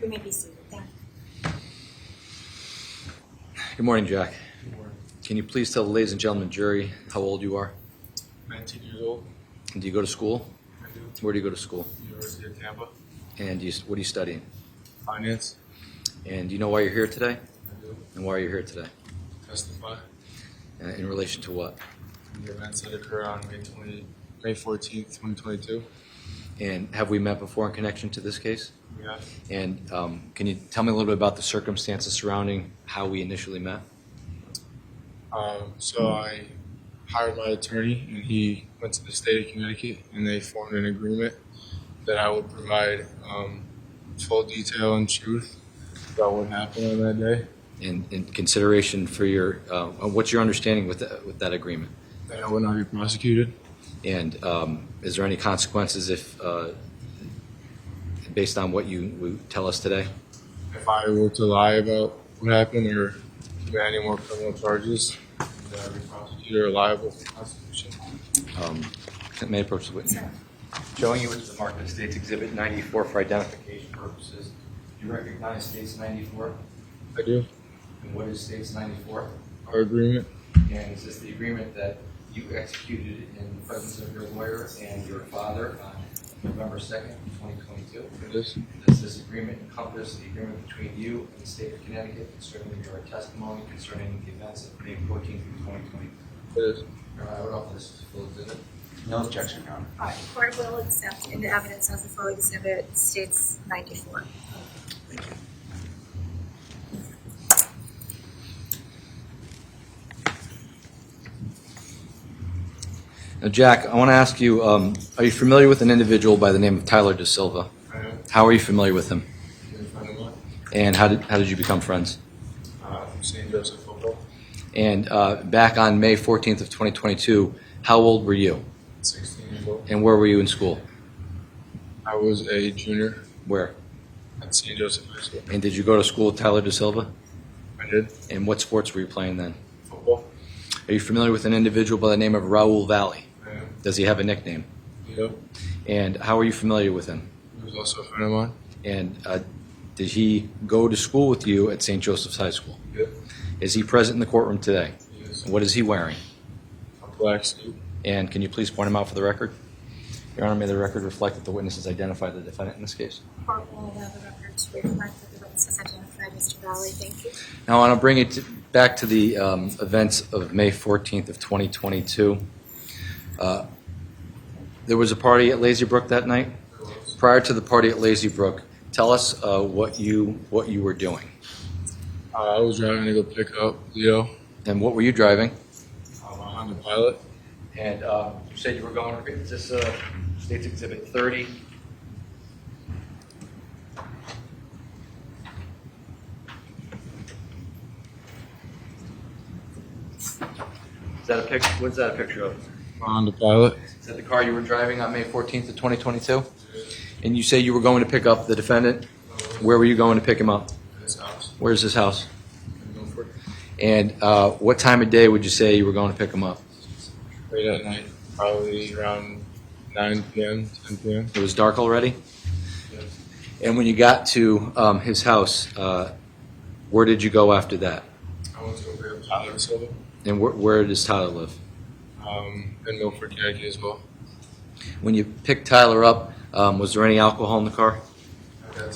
You may be seated. Thank you. Good morning, Jack. Good morning. Can you please tell the ladies and gentlemen jury how old you are? 19 years old. And do you go to school? I do. Where do you go to school? University of Tampa. And what are you studying? Finance. And do you know why you're here today? I do. And why are you here today? Testify. In relation to what? The events that occurred on May 14th, 2022. And have we met before in connection to this case? Yeah. And can you tell me a little bit about the circumstances surrounding how we initially met? So I hired my attorney, and he went to the state of Connecticut, and they formed an agreement that I would provide full detail and truth about what happened on that day. In consideration for your, what's your understanding with that agreement? That I would not be prosecuted. And is there any consequences if, based on what you tell us today? If I were to lie about what happened or commit any more criminal charges, that I would be prosecuted or liable for prosecution. May I approach the witness? Showing you it's the mark of State's Exhibit 94 for identification purposes. Do you recognize State's 94? I do. And what is State's 94? Our agreement. And is this the agreement that you executed in the presence of your lawyer and your father on November 2nd, 2022? It is. Does this agreement encompass the agreement between you and the state of Connecticut concerning your testimony concerning the events of May 14th, 2022? It is. I would offer this as a full exhibit. No objection, Your Honor. All right, court will accept into evidence as the full exhibit states 94. Thank you. Now, Jack, I want to ask you, are you familiar with an individual by the name of Tyler De Silva? I am. How are you familiar with him? He's a friend of mine. And how did you become friends? St. Joseph football. And back on May 14th of 2022, how old were you? 16 years old. And where were you in school? I was a junior Where? at St. Joseph High School. And did you go to school with Tyler De Silva? I did. And what sports were you playing then? Football. Are you familiar with an individual by the name of Raul Valle? I am. Does he have a nickname? Yep. And how are you familiar with him? He was also a friend of mine. And did he go to school with you at St. Joseph's High School? Yep. Is he present in the courtroom today? He is. What is he wearing? A black suit. And can you please point him out for the record? Your Honor, may the record reflect that the witness has identified the defendant in this case. Court will allow the record to reflect that the witness has identified Mr. Valley. Thank you. Now, I want to bring it back to the events of May 14th of 2022. There was a party at Lazy Brook that night. Prior to the party at Lazy Brook, tell us what you were doing. I was driving to go pick up Leo. And what were you driving? On the pilot. And you said you were going, is this State's Exhibit 30? Is that a picture? What's that a picture of? On the pilot. Is that the car you were driving on May 14th of 2022? And you say you were going to pick up the defendant? Where were you going to pick him up? His house. Where's his house? In Milford. And what time of day would you say you were going to pick him up? Late at night. Probably around 9 p.m., 10 p.m. It was dark already? Yes. And when you got to his house, where did you go after that? I went to go pick up Tyler De Silva. And where does Tyler live? In Milford, Connecticut as well. When you picked Tyler up, was there any alcohol in the car? At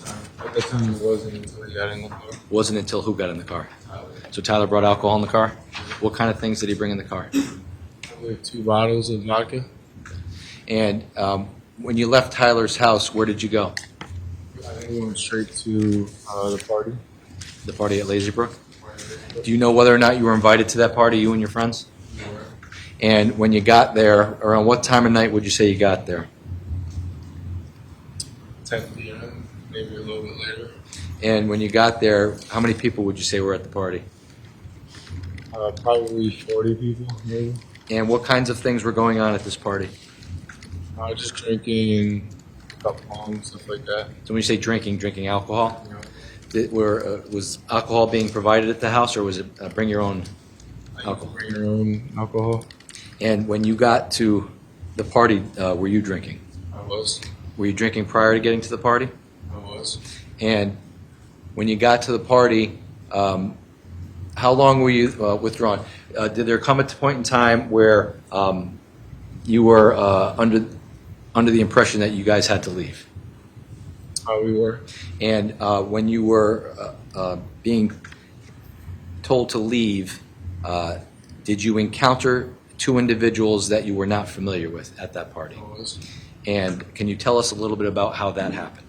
that time it wasn't until he got in the car. Wasn't until who got in the car? Tyler. So Tyler brought alcohol in the car? What kind of things did he bring in the car? I believe 2 bottles of vodka. And when you left Tyler's house, where did you go? I think we went straight to the party. The party at Lazy Brook? Do you know whether or not you were invited to that party, you and your friends? And when you got there, around what time of night would you say you got there? 10 p.m., maybe a little bit later. And when you got there, how many people would you say were at the party? Probably 40 people, maybe. And what kinds of things were going on at this party? Just drinking and cup pong, stuff like that. So when you say drinking alcohol? You know, Was alcohol being provided at the house, or was it bring your own like alcohol? bring your own alcohol. And when you got to the party, were you drinking? I was. Were you drinking prior to getting to the party? I was. And when you got to the party, how long were you withdrawn? Did there come a point in time where you were under the impression that you guys had to leave? We were. And when you were being told to leave, did you encounter two individuals that you were not familiar with at that party? And can you tell us a little bit about how that happened?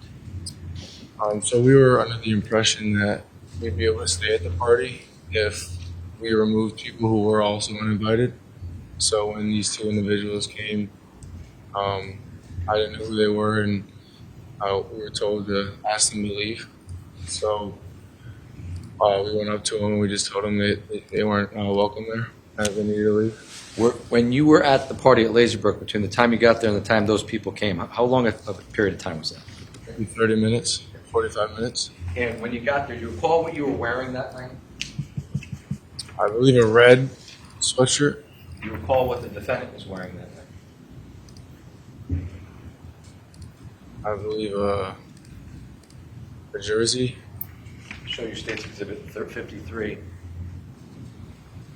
So we were under the impression that we'd be able to stay at the party if we removed people who were also uninvited. So when these two individuals came, I didn't know who they were, and we were told to ask them to leave. So we went up to them and we just told them they weren't welcome there, and they needed to leave. When you were at the party at Laserbrook, between the time you got there and the time those people came, how long of a period of time was that? Maybe 30 minutes, 45 minutes. And when you got there, do you recall what you were wearing that night? I believe a red sweatshirt. Do you recall what the defendant was wearing that night? I believe a jersey. Show your State's Exhibit 53.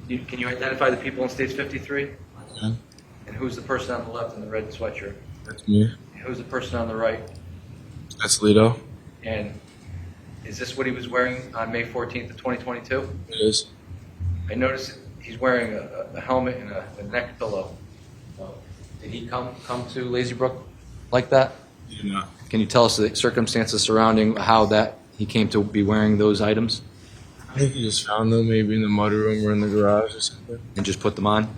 Can you identify the people in State's 53? I can. And who's the person on the left in the red sweatshirt? That's me. And who's the person on the right? That's Lito. And is this what he was wearing on May 14th of 2022? It is. I noticed he's wearing a helmet and a neck pillow. Did he come to Laserbrook like that? He did not. Can you tell us the circumstances surrounding how that he came to be wearing those items I think he just found them maybe in the mudroom or in the garage or something. and just put them on?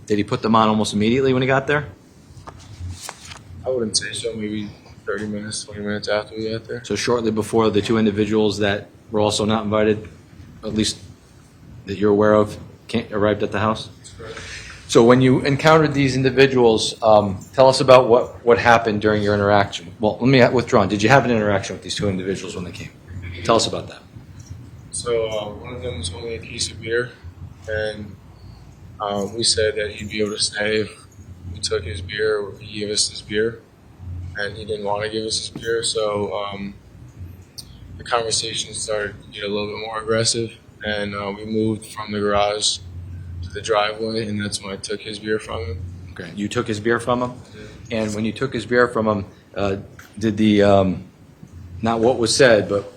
Did he put them on almost immediately when he got there? I wouldn't say so. Maybe 30 minutes, 20 minutes after we got there. So shortly before the two individuals that were also not invited, at least that you're aware of, arrived at the house? So when you encountered these individuals, tell us about what happened during your interaction. Well, let me withdraw. Did you have an interaction with these two individuals when they came? Tell us about that. So one of them was holding a case of beer, and we said that he'd be able to stay if we took his beer or he gave us his beer, and he didn't want to give us his beer. So the conversation started to get a little bit more aggressive, and we moved from the garage to the driveway, and that's when I took his beer from him. Okay. You took his beer from him? And when you took his beer from him, did the, not what was said, but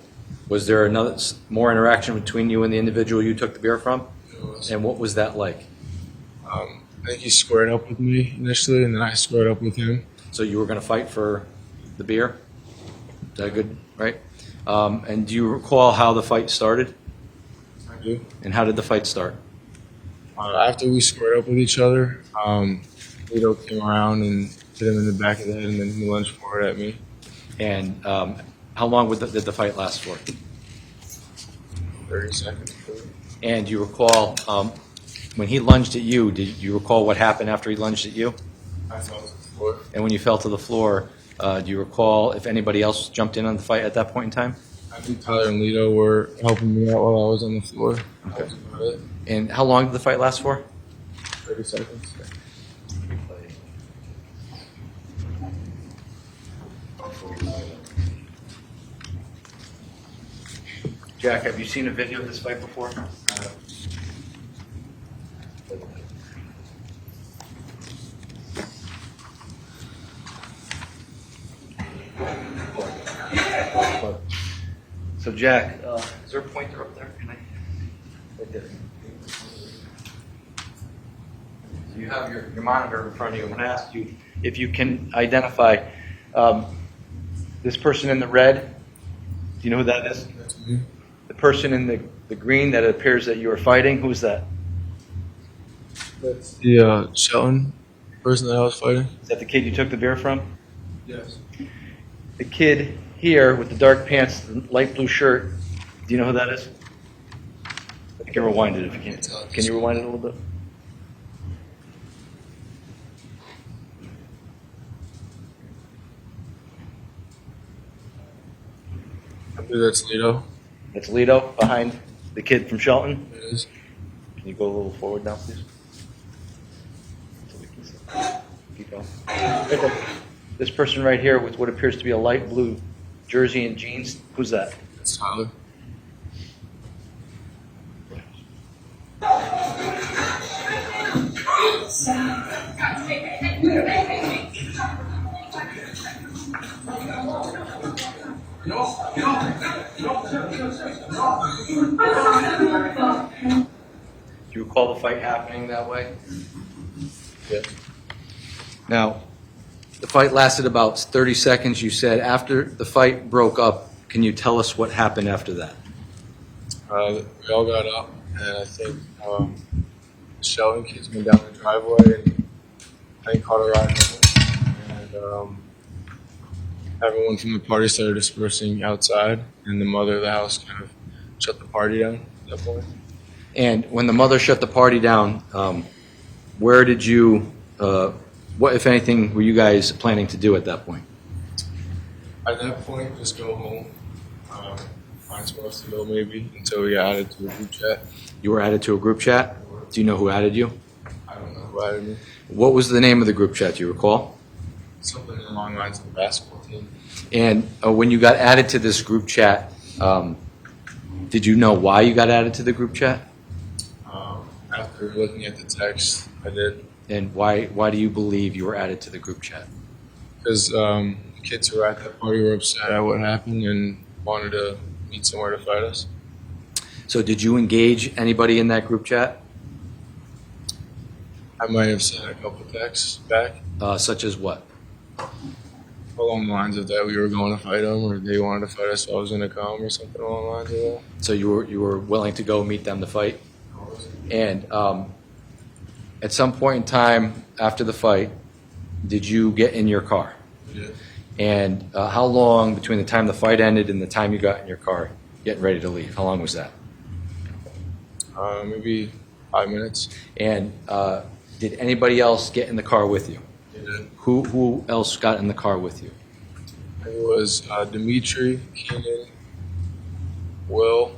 was there another more interaction between you and the individual you took the beer from? And what was that like? I think he squared up with me initially, and then I squared up with him. So you were going to fight for the beer? Is that good, right? And do you recall how the fight started? I do. And how did the fight start? After we squared up with each other, Lito came around and hit him in the back of the head, and then he lunged forward at me. And how long did the fight last for? 30 seconds. And do you recall when he lunged at you, did you recall what happened after he lunged at you? I fell to the floor. And when you fell to the floor, do you recall if anybody else jumped in on the fight at that point in time? I think Tyler and Lito were helping me out while I was on the floor. That was about it. And how long did the fight last for? 30 seconds. Jack, have you seen a video of this fight before? So Jack, is there a pointer up there? Can I? Right there. So you have your monitor in front of you. I'm going to ask you if you can identify this person in the red. Do you know who that is? That's me. The person in the green that it appears that you are fighting, who's that? That's the Shelton person that I was fighting. Is that the kid you took the beer from? Yes. The kid here with the dark pants, the light blue shirt, do you know who that is? You can rewind it if you can. Can you rewind it a little bit? I believe that's Lito. That's Lito behind the kid from Shelton. It is. Can you go a little forward now, please? So we can see. Keep going. Okay. This person right here with what appears to be a light blue jersey and jeans, who's that? That's Tyler. Do you recall the fight happening that way? Yeah. Now, the fight lasted about 30 seconds. You said after the fight broke up, can you tell us what happened after that? We all got up, and I think the Sheldon kids went down the driveway, and I caught a ride home. And everyone from the party started dispersing outside, and the mother of the house kind of shut the party down at that point. And when the mother shut the party down, where did you, what, if anything, were you guys planning to do at that point? At that point, just go home, find somewhere else to go maybe, until we got added to a group chat. You were added to a group chat? Do you know who added you? I don't know who added me. What was the name of the group chat, do you recall? Something along the lines of the basketball team. And when you got added to this group chat, did you know why you got added to the group chat? After looking at the text, I did. And why do you believe you were added to the group chat? Because the kids who were at that party were upset at what happened and wanted to meet somewhere to fight us. So did you engage anybody in that group chat? I might have sent a couple texts back. Such as what? Along the lines of that we were going to fight them, or they wanted to fight us, so I was going to come, or something along the lines of that. So you were willing to go meet them to fight? And at some point in time after the fight, did you get in your car? Yeah. And how long between the time the fight ended and the time you got in your car getting ready to leave? How long was that? Maybe 5 minutes. And did anybody else get in the car with you? They did. Who else got in the car with you? It was Dimitri, Keenan, Will,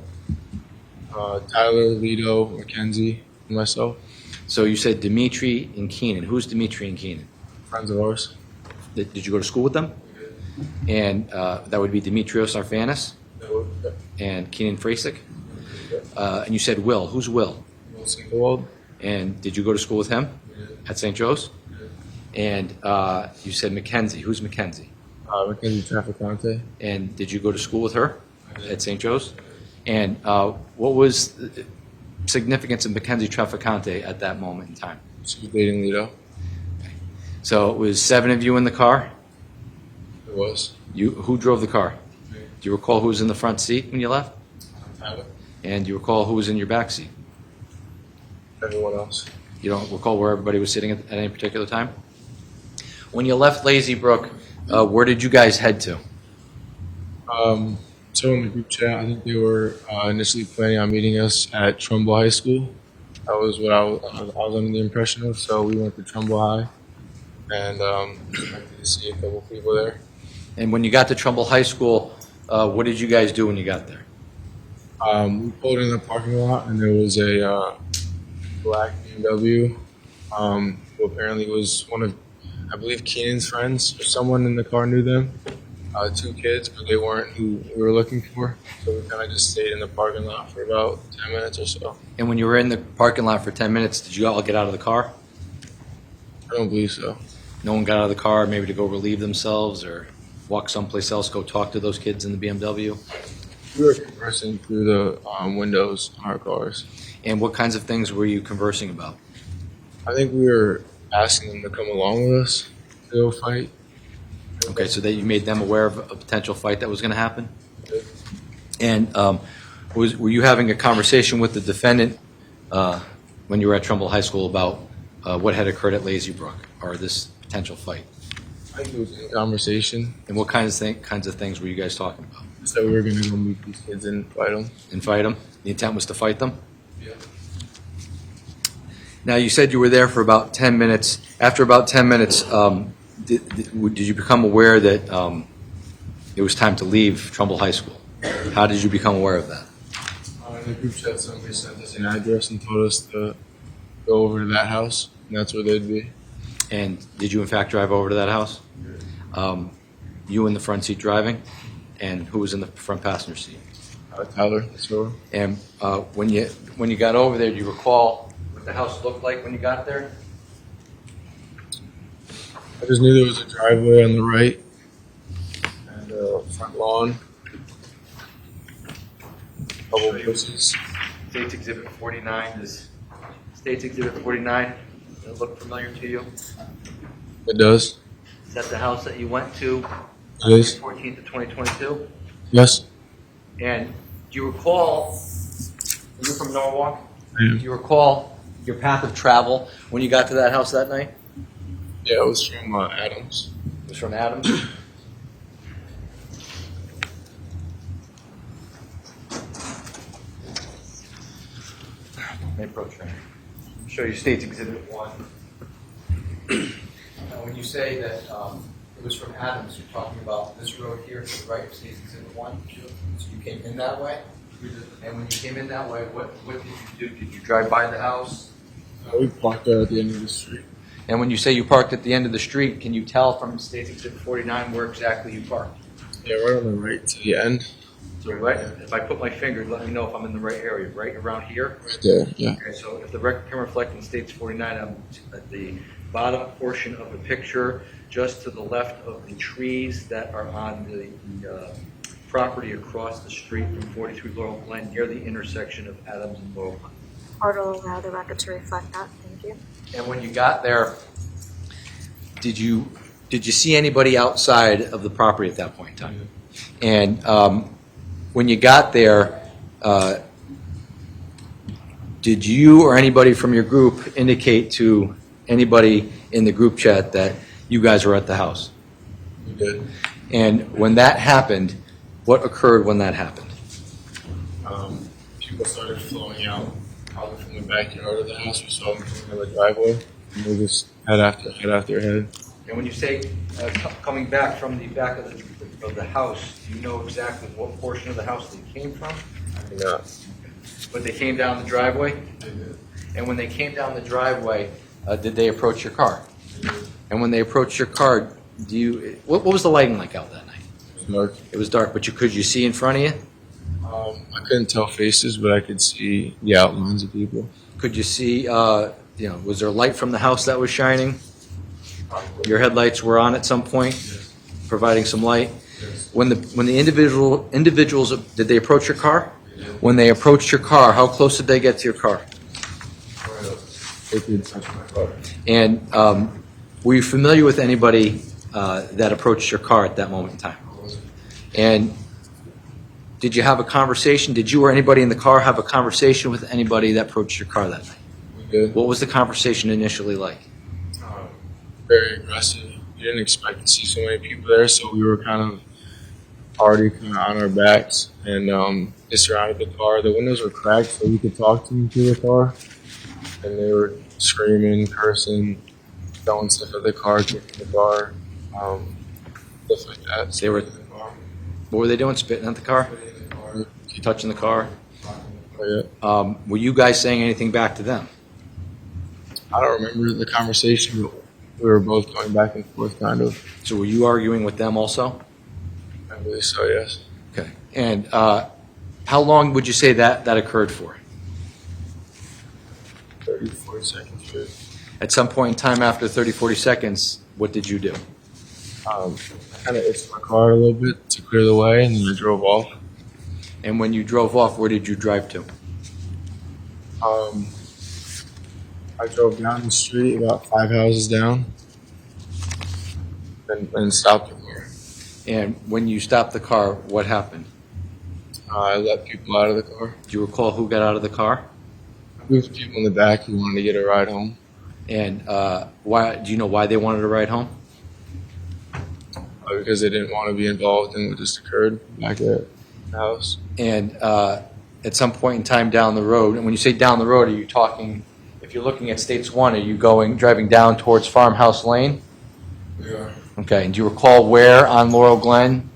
Tyler, Lido, Mackenzie, and myself. So you said Dimitri and Keenan. Who's Dimitri and Keenan? Friends of ours. Did you go to school with them? And that would be Dimitrios Arfanis and Keenan Frasic. And you said Will. Who's Will? Will Singlewald. And did you go to school with him at St. Joe's? And you said Mackenzie. Who's Mackenzie? Mackenzie Traficante. And did you go to school with her at St. Joe's? And what was the significance of Mackenzie Traficante at that moment in time? She was dating Lido. So it was 7 of you in the car? It was. Who drove the car? Me. Do you recall who was in the front seat when you left? Tyler. And do you recall who was in your back seat? Everyone else. You don't recall where everybody was sitting at any particular time? When you left Lazy Brook, where did you guys head to? So in the group chat, I think they were initially planning on meeting us at Trumbull High School. That was what I was under the impression of. So we went to Trumbull High and expected to see a couple people there. And when you got to Trumbull High School, what did you guys do when you got there? We pulled in the parking lot, and there was a black BMW who apparently was one of, I believe, Keenan's friends, or someone in the car knew them. 2 kids, but they weren't who we were looking for. So we kind of just stayed in the parking lot for about 10 minutes or so. And when you were in the parking lot for 10 minutes, did you all get out of the car? I don't believe so. No one got out of the car maybe to go relieve themselves or walk someplace else, go talk to those kids in the BMW? We were conversing through the windows on our cars. And what kinds of things were you conversing about? I think we were asking them to come along with us to go fight. Okay, so that you made them aware of a potential fight that was going to happen? And were you having a conversation with the defendant when you were at Trumbull High School about what had occurred at Lazy Brook or this potential fight? I think it was in conversation. And what kinds of things were you guys talking about? So we were going to go meet these kids and fight them. And fight them? The intent was to fight them? Yeah. Now, you said you were there for about 10 minutes. After about 10 minutes, did you become aware that it was time to leave Trumbull High School? How did you become aware of that? In the group chat, somebody sent us an address and told us to go over to that house, and that's where they'd be. And did you, in fact, drive over to that house? You in the front seat driving? And who was in the front passenger seat? Tyler, so And when you got over there, do you recall what the house looked like when you got there? I just knew there was a driveway on the right and a front lawn. Couple of bushes. State's Exhibit 49. Does State's Exhibit 49 look familiar to you? It does. Is that the house that you went to It is. 14th of 2022? Yes. And do you recall, you're from Norwalk? I am. Do you recall your path of travel when you got to that house that night? Yeah, it was from Adams. It was from Adams? May approach right. Show you State's Exhibit 1. Now, when you say that it was from Adams, you're talking about this road here to the right of State's Exhibit 1? So you came in that way? And when you came in that way, what did you do? Did you drive by the house? We parked there at the end of the street. And when you say you parked at the end of the street, can you tell from State's Exhibit 49 where exactly you parked? Yeah, right on the right to the end. So right, if I put my finger, let me know if I'm in the right area, right around here? Right there, yeah. Okay, so if the record can reflect in State's 49, I'm at the bottom portion of the picture, just to the left of the trees that are on the property across the street from 43 Laurel Glen, near the intersection of Adams and Laurel Glen. Or to allow the record to reflect that. Thank you. And when you got there, did you see anybody outside of the property at that point in time? And when you got there, did you or anybody from your group indicate to anybody in the group chat that you guys were at the house? We did. And when that happened, what occurred when that happened? People started flowing out, probably from the backyard of the house. We saw them coming out the driveway, and they just head after head. And when you say coming back from the back of the house, do you know exactly what portion of the house they came from? I do not. But they came down the driveway? They did. And when they came down the driveway, did they approach your car? And when they approached your car, what was the lighting like out that night? It was dark. It was dark, but could you see in front of you? I couldn't tell faces, but I could see the outlines of people. Could you see, was there light from the house that was shining? Your headlights were on at some point, Yes. providing some light? Yes. When the individuals, did they approach your car? They did. When they approached your car, how close did they get to your car? Right up. They did touch my car. And were you familiar with anybody that approached your car at that moment in time? I wasn't. And did you have a conversation? Did you or anybody in the car have a conversation with anybody that approached your car that night? We did. What was the conversation initially like? Very aggressive. We didn't expect to see so many people there, so we were kind of already kind of on our backs, and they surrounded the car. The windows were cracked, so we could talk to them through the car, and they were screaming, cursing, throwing stuff at the car, kicking the car, stuff like that. They were- Spitting in the car, What were they doing? Spitting at the car? spitting in the car, Touching the car? talking like that. Were you guys saying anything back to them? I don't remember the conversation, but we were both going back and forth, kind of. So were you arguing with them also? I believe so, yes. Okay. And how long would you say that occurred for? 30, 40 seconds. Good. At some point in time after 30, 40 seconds, what did you do? I kind of itched my car a little bit to clear the way, and then I drove off. And when you drove off, where did you drive to? I drove down the street about 5 houses down and stopped the car. And when you stopped the car, what happened? I let people out of the car. Do you recall who got out of the car? There was people in the back who wanted to get a ride home. And why? Do you know why they wanted to ride home? Because they didn't want to be involved in what just occurred back at the house. And at some point in time down the road, and when you say down the road, are you talking, if you're looking at States 1, are you driving down towards Farmhouse Lane? We are. Okay, and do you recall where on Laurel Glen,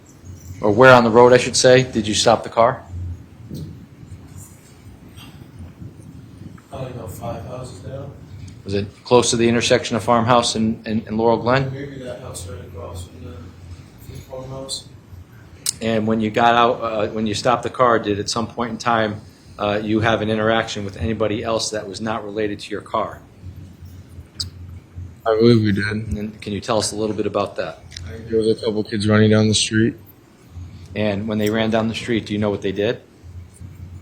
or where on the road, I should say, did you stop the car? I don't know, 5 houses down. Was it close to the intersection of Farmhouse and Laurel Glen? Maybe that house right across from the farmhouse. And when you got out, when you stopped the car, did at some point in time you have an interaction with anybody else that was not related to your car? I believe we did. And then can you tell us a little bit about that? I think there was a couple kids running down the street. And when they ran down the street, do you know what they did?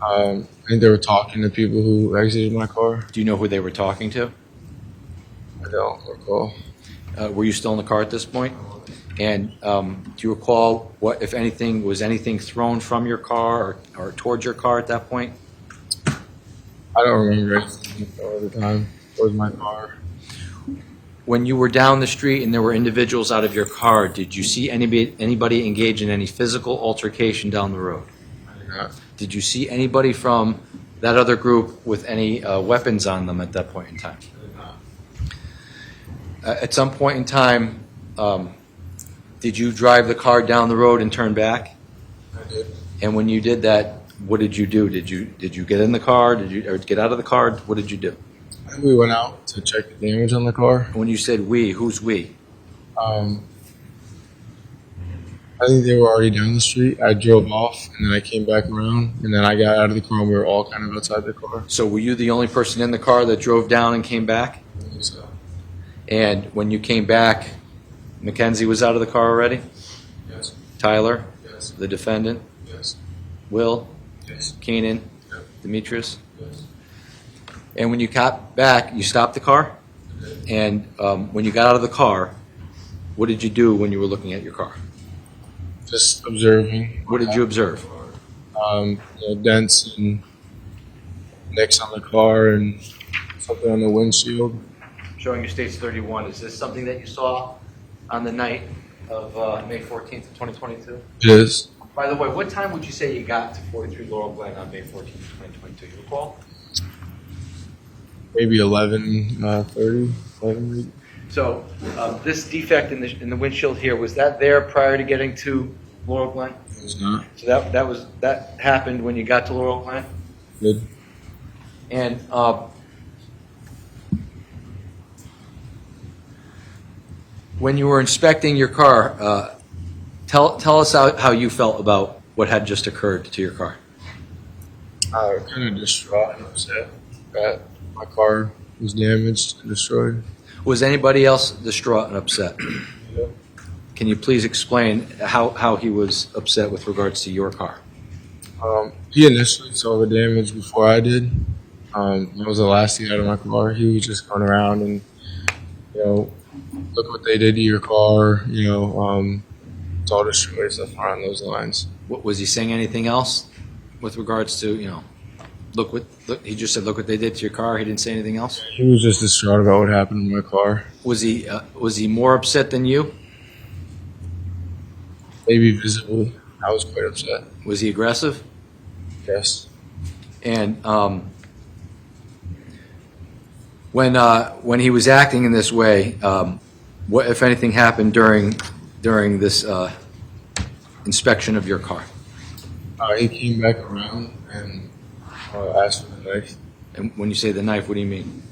I think they were talking to people who exited my car. Do you know who they were talking to? I don't recall. Were you still in the car at this point? And do you recall what, if anything, was anything thrown from your car or towards your car at that point? I don't remember anything all the time. It was my car. When you were down the street and there were individuals out of your car, did you see anybody engage in any physical altercation down the road? I did not. Did you see anybody from that other group with any weapons on them at that point in time? I did not. At some point in time, did you drive the car down the road and turn back? I did. And when you did that, what did you do? Did you get in the car? Or get out of the car? What did you do? I think we went out to check the damage on the car. When you said we, who's we? I think they were already down the street. I drove off, and then I came back around, and then I got out of the car, and we were all kind of outside the car. So were you the only person in the car that drove down and came back? I think so. And when you came back, Mackenzie was out of the car already? Yes. Tyler, Yes. the defendant, Yes. Will, Yes. Keenan, Yep. Demetrius? Yes. And when you got back, you stopped the car? I did. And when you got out of the car, what did you do when you were looking at your car? Just observing. What did you observe? Dents and nicks on the car and something on the windshield. Showing your state's 31, is this something that you saw on the night of May 14th, 2022? It is. By the way, what time would you say you got to 43 Laurel Glen on May 14th, 2022? You recall? Maybe 11:30. 11. So this defect in the windshield here, was that there prior to getting to Laurel Glen? It was not. So that happened when you got to Laurel Glen? Good. And when you were inspecting your car, tell us how you felt about what had just occurred to your car. Kind of distraught and upset that my car was damaged and destroyed. Was anybody else distraught and upset? Yeah. Can you please explain how he was upset with regards to your car? He initially saw the damage before I did. That was the last thing out of my car. He was just going around and, look what they did to your car. It's all destroyed, stuff around those lines. Was he saying anything else with regards to, look, he just said, look what they did to your car. He didn't say anything else? He was just distraught about what happened to my car. Was he more upset than you? Maybe visibly. I was quite upset. Was he aggressive? Yes. And when he was acting in this way, what, if anything, happened during this inspection of your car? He came back around and asked for the knife. And when you say the knife, what do you mean?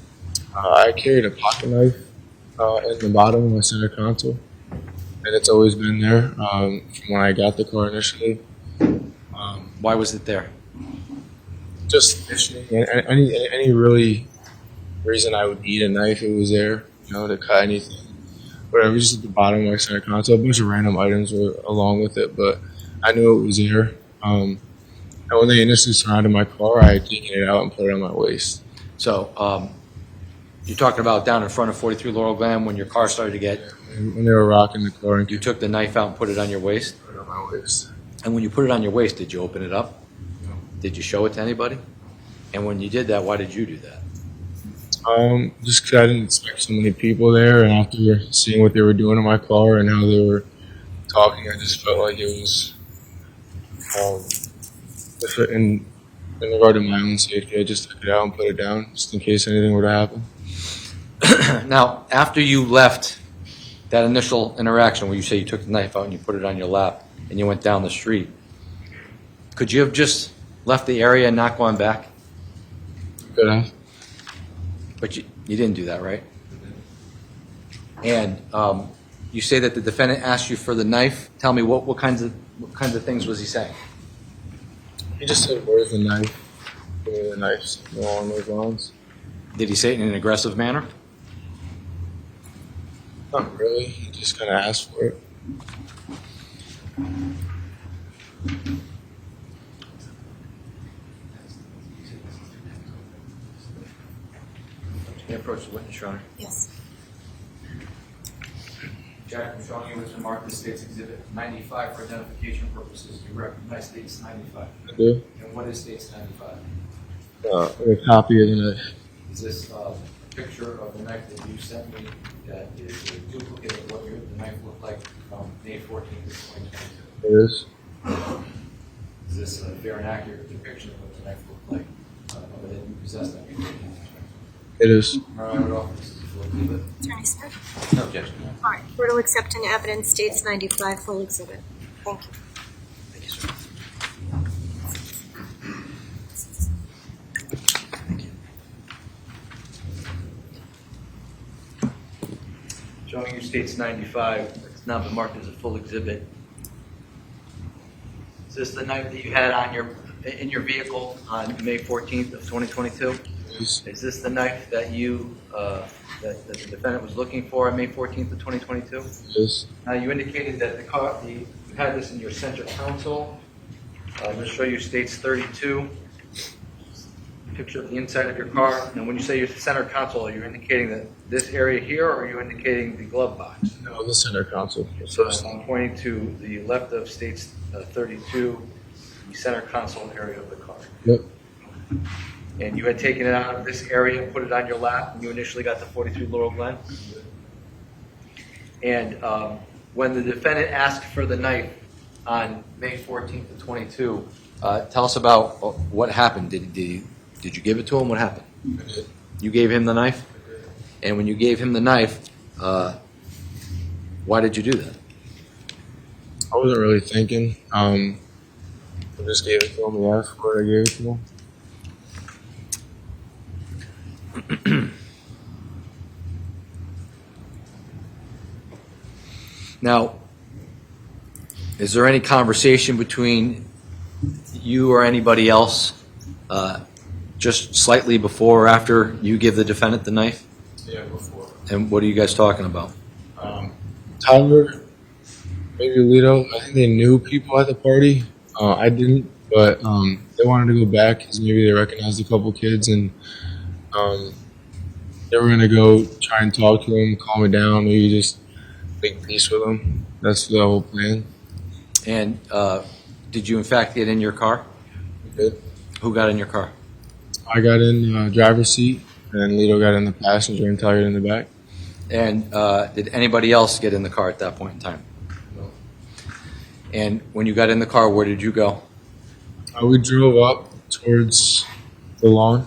I carried a pocket knife in the bottom of my center console, and it's always been there from when I got the car initially. Why was it there? Just any really reason I would need a knife, it was there, to cut anything. Whatever, just at the bottom of my center console. A bunch of random items were along with it, but I knew it was there. And when they initially surrounded my car, I had taken it out and put it on my waist. So you're talking about down in front of 43 Laurel Glen when your car started to get, When they were rocking the car and you took the knife out and put it on your waist? put it on my waist. And when you put it on your waist, did you open it up? No. Did you show it to anybody? And when you did that, why did you do that? Just because I didn't expect so many people there, and after seeing what they were doing to my car and how they were talking, I just felt like it was in regard to my own safety. I just took it out and put it down just in case anything were to happen. Now, after you left that initial interaction where you say you took the knife out and you put it on your lap and you went down the street, could you have just left the area and not gone back? Could I? But you didn't do that, right? And you say that the defendant asked you for the knife. Tell me what kinds of What kinds of things was he saying? He just said, "Where's the knife? Give me the knife." Something along those lines. Did he say it in an aggressive manner? Not really. He just kind of asked for it. Can you approach the witness, Your Honor? Yes. Jack, I'm showing you what's been marked as State's Exhibit 95 for identification purposes. You recognize State's 95. I do. And what is State's 95? A copy of the knife. Is this a picture of the knife that you sent me that is a duplicate of what the knife looked like from May 14th of 2022? It is. Is this a fair and accurate depiction of what the knife looked like that you possessed on May 14th? It is. All right, I would offer this as a full exhibit. Attorney Smith? No objection. All right, court will accept into evidence States 95 full exhibit. Thank you. Thank you, sir. Showing you States 95, it's now been marked as a full exhibit. Is this the knife that you had on in your vehicle on May 14th of 2022? It is. Is this the knife that that the defendant was looking for on May 14th of 2022? It is. Now, you indicated that you had this in your center console. I'm going to show you States 32. Picture of the inside of your car. And when you say your center console, are you indicating that this area here, or are you indicating the glove box? No, the center console. So I'm pointing to the left of States 32, the center console area of the car. Yep. And you had taken it out of this area and put it on your lap, and you initially got the 43 Laurel Glen. And when the defendant asked for the knife on May 14th of 22, tell us about what happened. Did you give it to him? What happened? I did. You gave him the knife? And when you gave him the knife, why did you do that? I wasn't really thinking. I just gave it to him. He asked for it. I gave it to him. Now, is there any conversation between you or anybody else just slightly before or after you give the defendant the knife? Yeah, before. And what are you guys talking about? Tyler, maybe Lito, I think they knew people at the party. I didn't, but they wanted to go back because maybe they recognized a couple kids, and they were going to go try and talk to him, calm it down, maybe just make peace with him. That's the whole plan. And did you in fact get in your car? We did. Who got in your car? I got in the driver's seat, and Lito got in the passenger, and Tyler got in the back. And did anybody else get in the car at that point in time? No. And when you got in the car, where did you go? We drove up towards the lawn.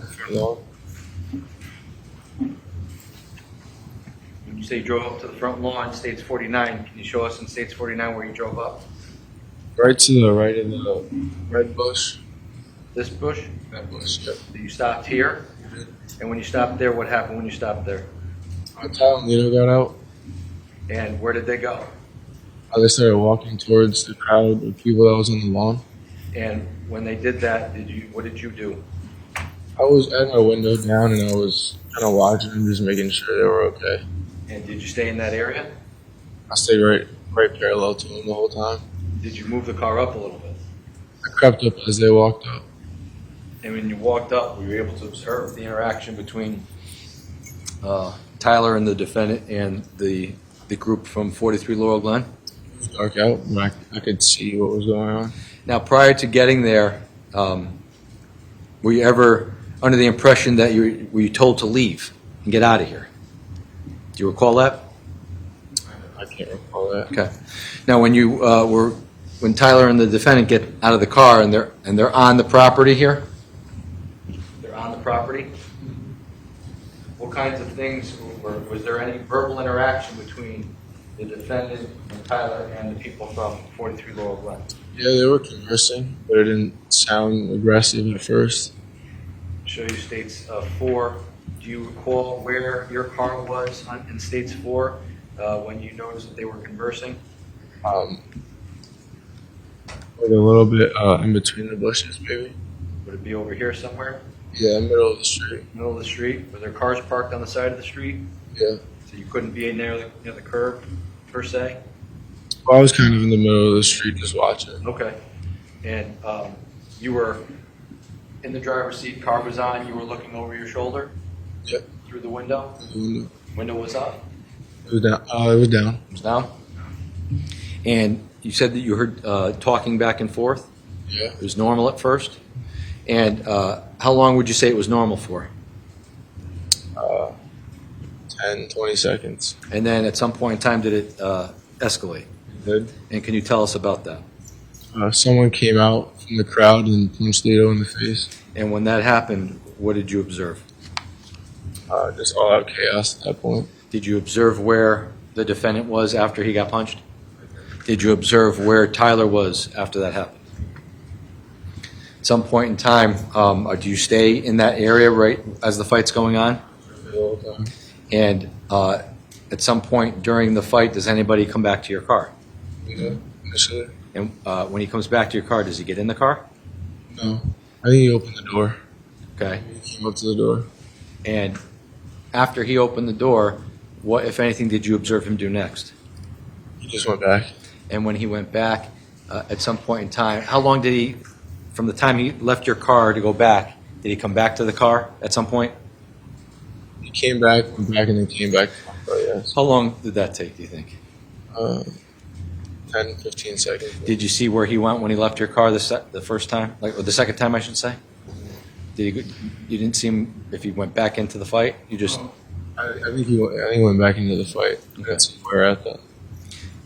When you say you drove up to the front lawn, States 49, can you show us in States 49 where you drove up? Right to the right of the red bush. This bush? That bush, yep. So you stopped here? And when you stopped there, what happened when you stopped there? Tyler and Lito got out. And where did they go? They started walking towards the crowd of people that was on the lawn. And when they did that, what did you do? I was at my window down, and I was kind of watching them, just making sure they were okay. And did you stay in that area? I stayed right parallel to them the whole time. Did you move the car up a little bit? I crept up as they walked up. And when you walked up, were you able to observe the interaction between Tyler and the defendant and the group from 43 Laurel Glen? It was dark out, but I could see what was going on. Now, prior to getting there, were you ever under the impression that were you told to leave and get out of here? Do you recall that? I can't recall that. Okay. Now, when you when Tyler and the defendant get out of the car and they're on the property here, they're on the property. What kinds of things was there any verbal interaction between the defendant and Tyler and the people from 43 Laurel Glen? Yeah, they were conversing, but it didn't sound aggressive at first. Show you States 4. Do you recall where your car was in States 4 when you noticed that they were conversing? Like a little bit in between the bushes, maybe. Would it be over here somewhere? Yeah, middle of the street. Middle of the street? Were there cars parked on the side of the street? Yeah. So you couldn't be near the curb, per se? Well, I was kind of in the middle of the street just watching. Okay. And you were in the driver's seat, car was on, you were looking over your shoulder? Yep. Through the window? The window. Window was up? It was down. It was down. It was down? And you said that you heard talking back and forth? Yeah. It was normal at first? And how long would you say it was normal for? 10, 20 seconds. And then at some point in time, did it escalate? It did. And can you tell us about that? Someone came out from the crowd and punched Lito in the face. And when that happened, what did you observe? Just all out chaos at that point. Did you observe where the defendant was after he got punched? Did you observe where Tyler was after that happened? At some point in time, do you stay in that area right as the fight's going on? The whole time. And at some point during the fight, does anybody come back to your car? Yeah, initially. And when he comes back to your car, does he get in the car? No. I think he opened the door. Okay. He came up to the door. And after he opened the door, what, if anything, did you observe him do next? He just went back. And when he went back, at some point in time, how long did he, from the time he left your car to go back, did he come back to the car at some point? He came back, went back, and then came back. Oh, yes. How long did that take, do you think? 10, 15 seconds. Did you see where he went when he left your car the first time? Or the second time, I should say? You didn't see him if he went back into the fight? You just... I think he went back into the fight. That's where we're at that.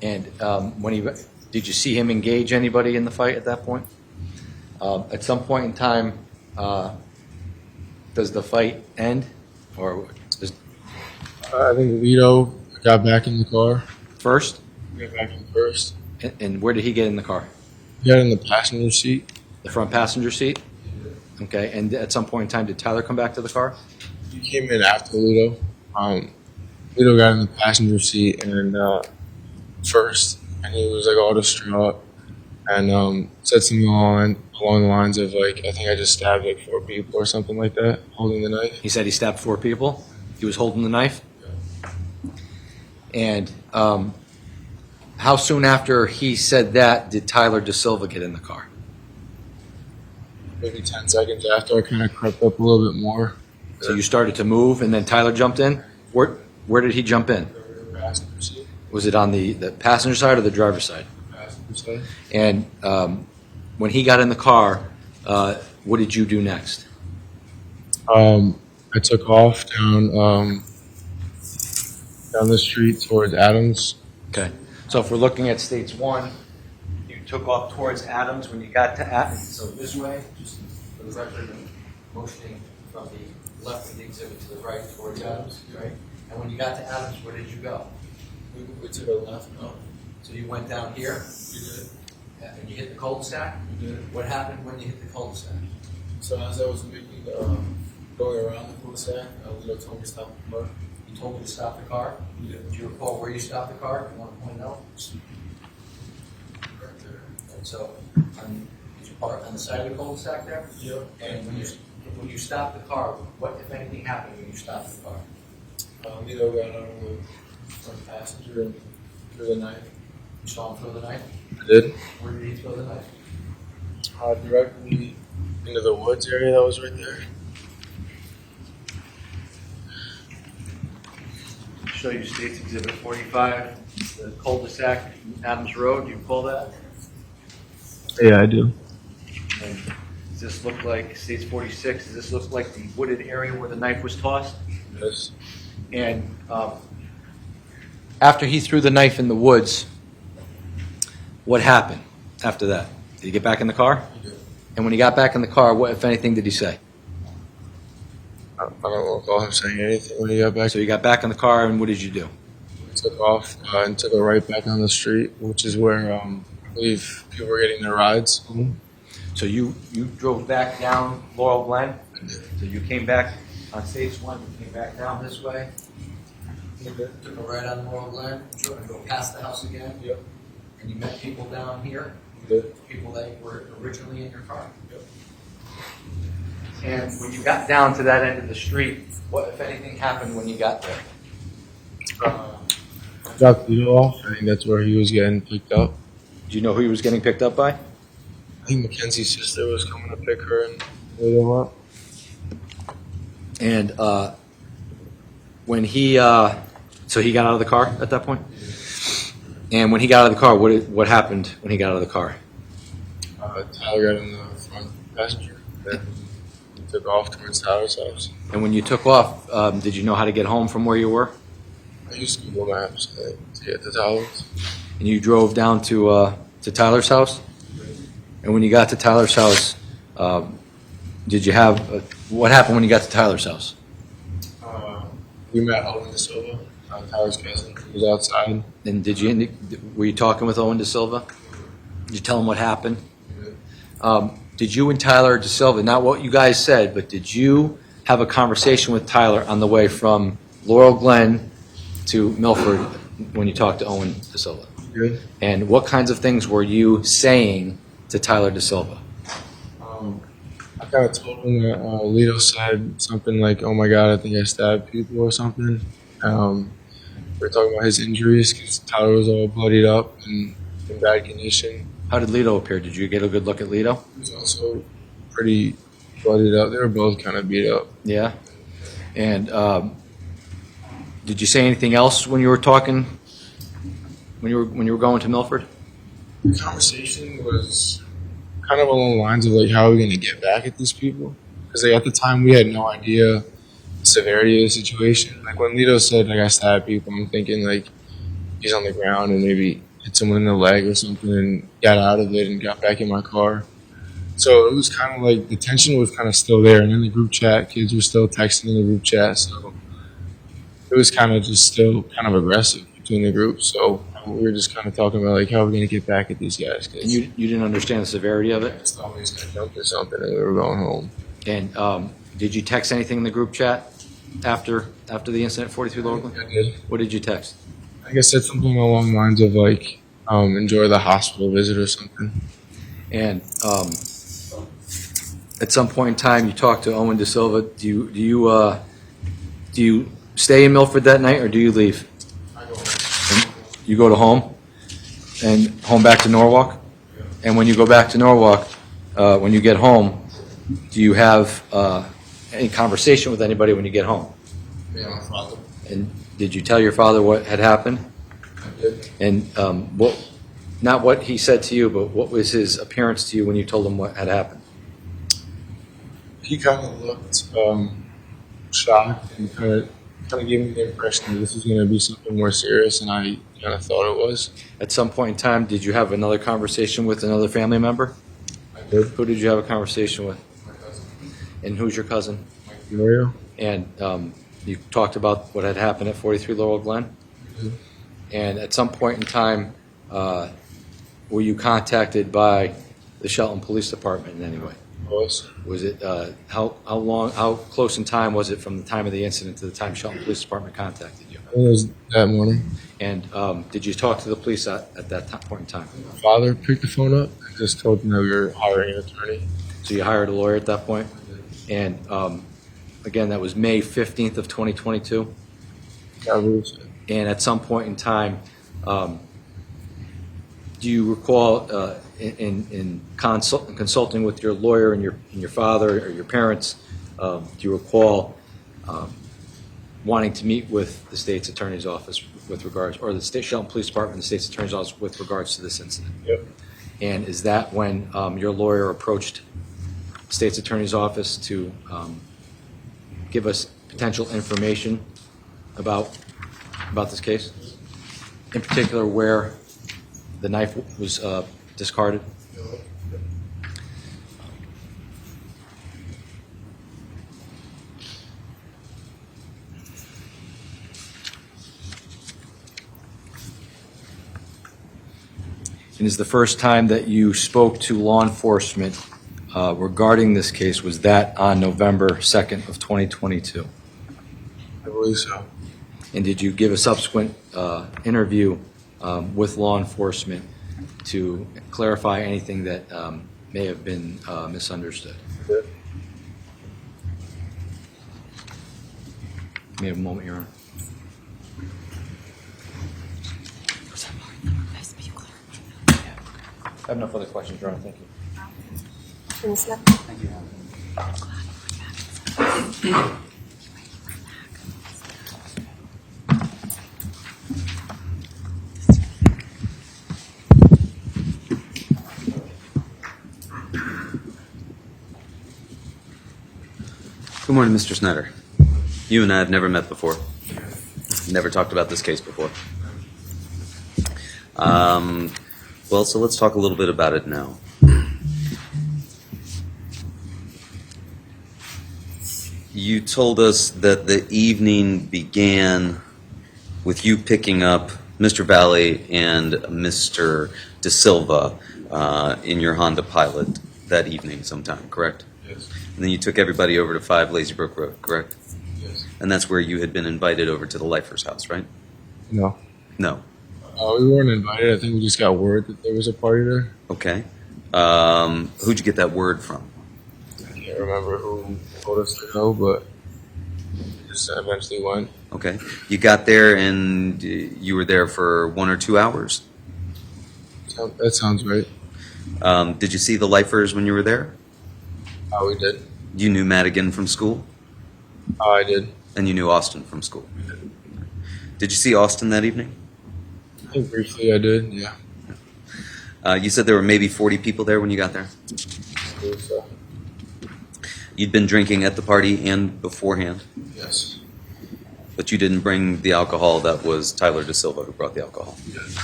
And did you see him engage anybody in the fight at that point? At some point in time, does the fight end? Or I think Lito got back in the car. first? He got back in first. And where did he get in the car? He got in the passenger seat. The front passenger seat? Okay, and at some point in time, did Tyler come back to the car? He came in after Lito. Lito got in the passenger seat and first, and he was like all distraught and said something along the lines of like, I think I just stabbed like 4 people or something like that, holding the knife. He said he stabbed 4 people? He was holding the knife? And how soon after he said that did Tyler De Silva get in the car? Maybe 10 seconds after, I kind of crept up a little bit more. So you started to move and then Tyler jumped in? Where did he jump in? Passenger seat. Was it on the passenger side or the driver's side? Passenger side. And when he got in the car, what did you do next? I took off down the street towards Adams. Okay. So if we're looking at States 1, you took off towards Adams when you got to Adams. So this way, just for the record, I'm motioning from the left of the exhibit to the right towards Adams, right? And when you got to Adams, where did you go? We took a left, no? So you went down here We did. and you hit the cul-de-sac? We did. What happened when you hit the cul-de-sac? So as I was making, going around the cul-de-sac, Lito told me to stop the car. You told me to stop the car? We did. Do you recall where you stopped the car? You want to point out? Right there. And so, did you park on the side of the cul-de-sac there? Yep. And when you stopped the car, what, if anything, happened when you stopped the car? Lito got out of the front passenger and threw the knife. You saw him throw the knife? I did. Where did he throw the knife? Directly into the woods area that was right there. Show you States Exhibit 45, the cul-de-sac, Adams Road. Do you recall that? Yeah, I do. And does this look like States 46? Does this look like the wooded area where the knife was tossed? Yes. And after he threw the knife in the woods, what happened after that? Did he get back in the car? He did. And when he got back in the car, what, if anything, did he say? I don't recall him saying anything when he got back. So you got back in the car, and what did you do? I took off and took a right back on the street, which is where I believe people were getting their rides. So you drove back down Laurel Glen? So you came back on States 1, you came back down this way? Took a right on Laurel Glen, drove and go past the house again? Yep. And you met people down here? People that were originally in your car. And when you got down to that end of the street, what, if anything, happened when you got there? I dropped Lito off. I think that's where he was getting picked up. Do you know who he was getting picked up by? I think Mackenzie's sister was coming to pick her and pick him up. And when he, so he got out of the car at that point? And when he got out of the car, what happened when he got out of the car? Tyler got in the front passenger. Then he took off towards Tyler's house. And when you took off, did you know how to get home from where you were? I used Google Maps to get to Tyler's. And you drove down to Tyler's house? And when you got to Tyler's house, did you have, what happened when you got to Tyler's house? We met Owen DeSilva, Tyler's cousin. He was outside. And were you talking with Owen DeSilva? Did you tell him what happened? Did you and Tyler DeSilva, not what you guys said, but did you have a conversation with Tyler on the way from Laurel Glen to Milford when you talked to Owen DeSilva? Good. And what kinds of things were you saying to Tyler DeSilva? I kind of told him that Lito said something like, "Oh my God, I think I stabbed people" or something. We were talking about his injuries because Tyler was all bloodied up and in bad condition. How did Lito appear? Did you get a good look at Lito? He was also pretty bloodied up. They were both kind of beat up. Yeah. And did you say anything else when you were talking, when you were going to Milford? The conversation was kind of along the lines of like, how are we going to get back at these people? Because like, at the time we had no idea the severity of the situation. Like when Lito said like I stabbed people, I'm thinking like he's on the ground and maybe hit someone in the leg or something and got out of it and got back in my car. So it was kind of like the tension was kind of still there. And in the group chat, kids were still texting in the group chat. So it was kind of just still kind of aggressive between the groups. So we were just kind of talking about like how we're going to get back at these guys. And you didn't understand the severity of it? I just thought we was going to jump or something and we were going home. And did you text anything in the group chat after the incident at 43 Laurel Glen? I did. What did you text? I guess said something along the lines of like, enjoy the hospital visit or something. And at some point in time, you talked to Owen DeSilva. Do you stay in Milford that night, or do you leave? I go And you go to home, and home back to Norwalk. And when you go back to Norwalk, when you get home, do you have any conversation with anybody when you get home? Yeah, my father. And did you tell your father what had happened? I did. And not what he said to you, but what was his appearance to you when you told him what had happened? He kind of looked shocked and kind of gave me the impression that this was going to be something more serious than I kind of thought it was. At some point in time, did you have another conversation with another family member? I did. Who did you have a conversation with? My cousin, And who's your cousin? Mike Fiorio. And you talked about what had happened at 43 Laurel Glen? Mhm. And at some point in time, were you contacted by the Shelton Police Department in any way? Was it how close in time was it from the time of the incident to the time Shelton Police Department contacted you? I think it was that morning. And did you talk to the police at that point in time? My father picked the phone up and just told him that we were hiring an attorney. So you hired a lawyer at that point? And again, that was May 15th of 2022? Yeah, we were saying. And at some point in time, do you recall in consulting with your lawyer and your father or your parents, do you recall wanting to meet with the state's attorney's office with regards, or the state Shelton Police Department and the state's attorney's office with regards to this incident? Yep. And is that when your lawyer approached the state's attorney's office to give us potential information about this case? In particular, where the knife was discarded? And is the first time that you spoke to law enforcement regarding this case, was that on November 2nd of 2022? I believe so. And did you give a subsequent interview with law enforcement to clarify anything that may have been misunderstood. Good. May have a moment, Your Honor. I have no further questions, Your Honor. Thank you. Good morning, Mr. Snyder. You and I have never met before. Never talked about this case before. Well, so let's talk a little bit about it now. You told us that the evening began with you picking up Mr. Valle and Mr. De Silva in your Honda Pilot that evening sometime, correct? Yes. And then you took everybody over to 5 Lazy Brook Road, correct? Yes. And that's where you had been invited over to the Lifer's house, right? No. No. We weren't invited. I think we just got word that there was a party there. Okay. Who'd you get that word from? I can't remember who told us to go, but we just eventually went. Okay. You got there and you were there for 1 or 2 hours? That sounds right. Did you see the Lifers when you were there? We did. You knew Madigan from school? I did. And you knew Austin from school? Did you see Austin that evening? I think briefly I did, yeah. You said there were maybe 40 people there when you got there? I believe so. You'd been drinking at the party and beforehand, Yes. but you didn't bring the alcohol. That was Tyler De Silva who brought the alcohol. Yes.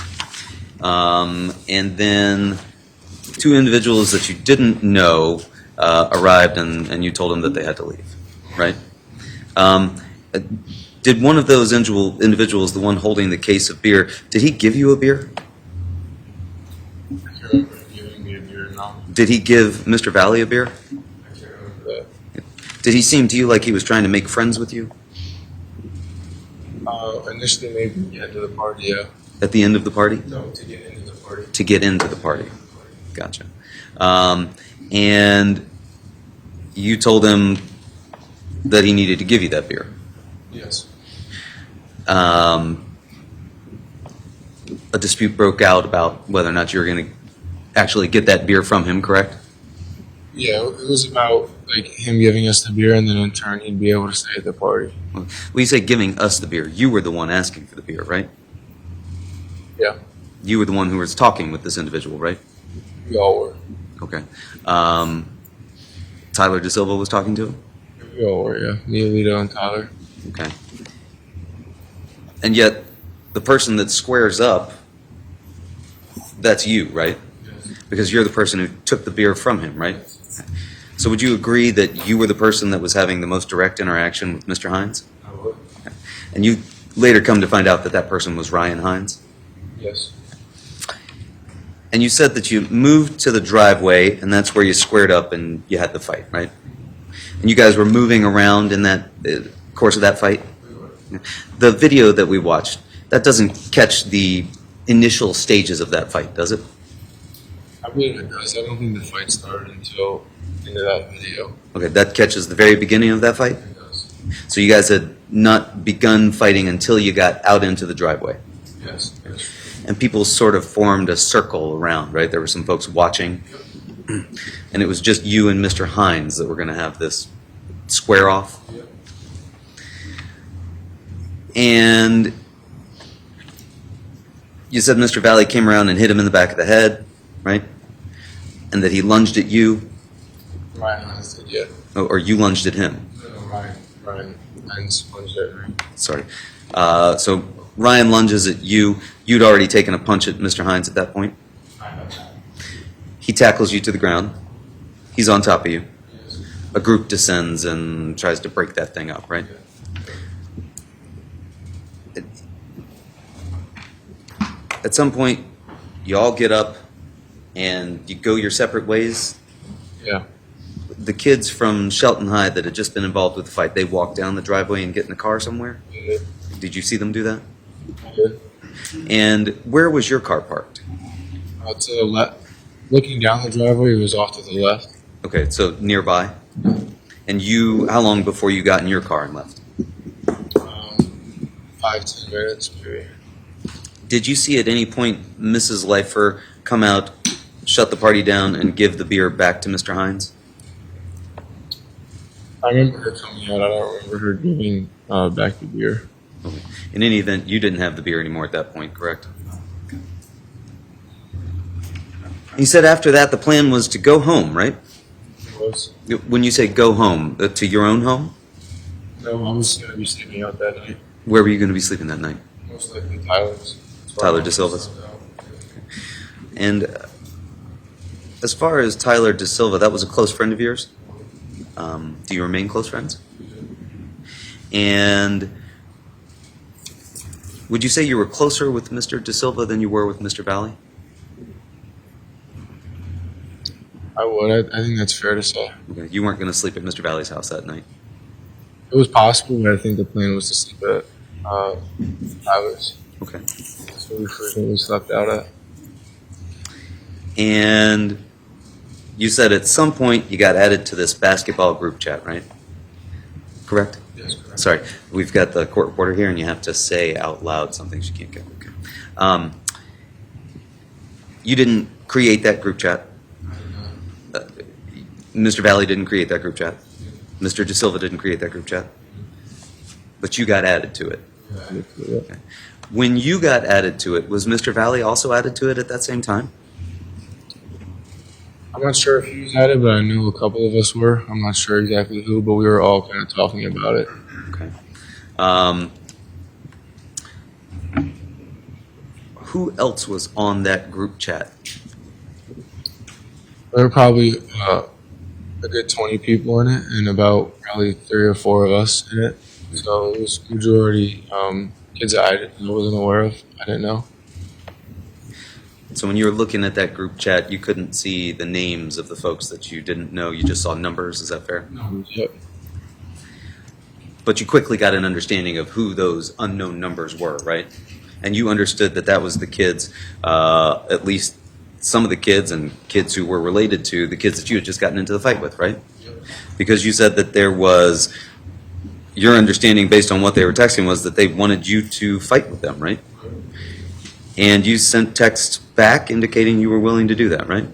And then 2 individuals that you didn't know arrived and you told them that they had to leave, right? Did one of those individuals, the one holding the case of beer, did he give you a beer? I can't remember giving me a beer now. Did he give Mr. Valle a beer? I can't remember that. Did he seem to you like he was trying to make friends with you Initially, maybe at the party, yeah. at the end of the party? No, to get into the party. To get into the party. Gotcha. And you told him that he needed to give you that beer. Yes. A dispute broke out about whether or not you were going to actually get that beer from him, correct? Yeah, it was about like him giving us the beer, and then in turn he'd be able to stay at the party. Well, you say giving us the beer. You were the one asking for the beer, right? Yeah, You were the one who was talking with this individual, right? we all were. Okay. Tyler De Silva was talking to him? We all were, yeah. Me, Alito, and Tyler. Okay. And yet, the person that squares up, that's you, right? Yes. Because you're the person who took the beer from him, right? So would you agree that you were the person that was having the most direct interaction with Mr. Heinz? I would. And you later come to find out that that person was Ryan Heinz? Yes. And you said that you moved to the driveway, and that's where you squared up and you had the fight, right? And you guys were moving around in that course of that fight? We were. The video that we watched, that doesn't catch the initial stages of that fight, does it? I believe it does. I don't think the fight started until into that video. Okay, that catches the very beginning of that fight? It does. So you guys had not begun fighting until you got out into the driveway? Yes. And people sort of formed a circle around, right? There were some folks watching. And it was just you and Mr. Heinz that were going to have this square off. Yep. And you said Mr. Valle came around and hit him in the back of the head, right? And that he lunged at you, Ryan Heinz did, yeah. or you lunged at him. No, Ryan Heinz lunged at me. Sorry. So Ryan lunges at you. You'd already taken a punch at Mr. Heinz at that point. I know that. He tackles you to the ground. He's on top of you. Yes. A group descends and tries to break that thing up, right? At some point, you all get up and you go your separate ways. Yeah. The kids from Shelton High that had just been involved with the fight, they walk down the driveway and get in the car somewhere? We did. Did you see them do that? We did. And where was your car parked? To the left. Looking down the driveway, it was off to the left. Okay, so nearby. And how long before you got in your car and left? 5-10 minutes, maybe. Did you see at any point Mrs. Leifer come out, shut the party down, and give the beer back to Mr. Heinz? I remember her coming out. I don't remember her giving back the beer. Okay. In any event, you didn't have the beer anymore at that point, correct? You said after that the plan was to go home, right? It was. When you say go home, to your own home? No, I was going to be sleeping out that night. Where were you going to be sleeping that night? Most likely Tyler's. Tyler DeSilva's. And as far as Tyler DeSilva, that was a close friend of yours? Do you remain close friends? And would you say you were closer with Mr. DeSilva than you were with Mr. Valle? I would. I think that's fair to say. Okay. You weren't going to sleep at Mr. Valle's house that night? It was possible, but I think the plan was to sleep at Tyler's. Okay. That's where we frequently slept out at. And you said at some point you got added to this basketball group chat, right? Correct? Yes, correct. Sorry, we've got the court reporter here, and you have to say out loud something she can't get. Okay. You didn't create that group chat. Mr. Valle didn't create that group chat. Mr. DeSilva didn't create that group chat. But you got added to it. Okay. When you got added to it, was Mr. Valle also added to it at that same time? I'm not sure if he was at it, but I knew a couple of us were. I'm not sure exactly who, but we were all kind of talking about it. Okay. Who else was on that group chat? There were probably a good 20 people in it, and about probably 3 or 4 of us in it. So it was majority kids that I wasn't aware of. I didn't know. So when you were looking at that group chat, you couldn't see the names of the folks that you didn't know. You just saw numbers. Is that fair? Yep. But you quickly got an understanding of who those unknown numbers were, right? And you understood that that was the kids, at least some of the kids and kids who were related to the kids that you had just gotten into the fight with, right? Yep. Because you said that there was, your understanding based on what they were texting was that they wanted you to fight with them, right? And you sent text back indicating you were willing to do that, right?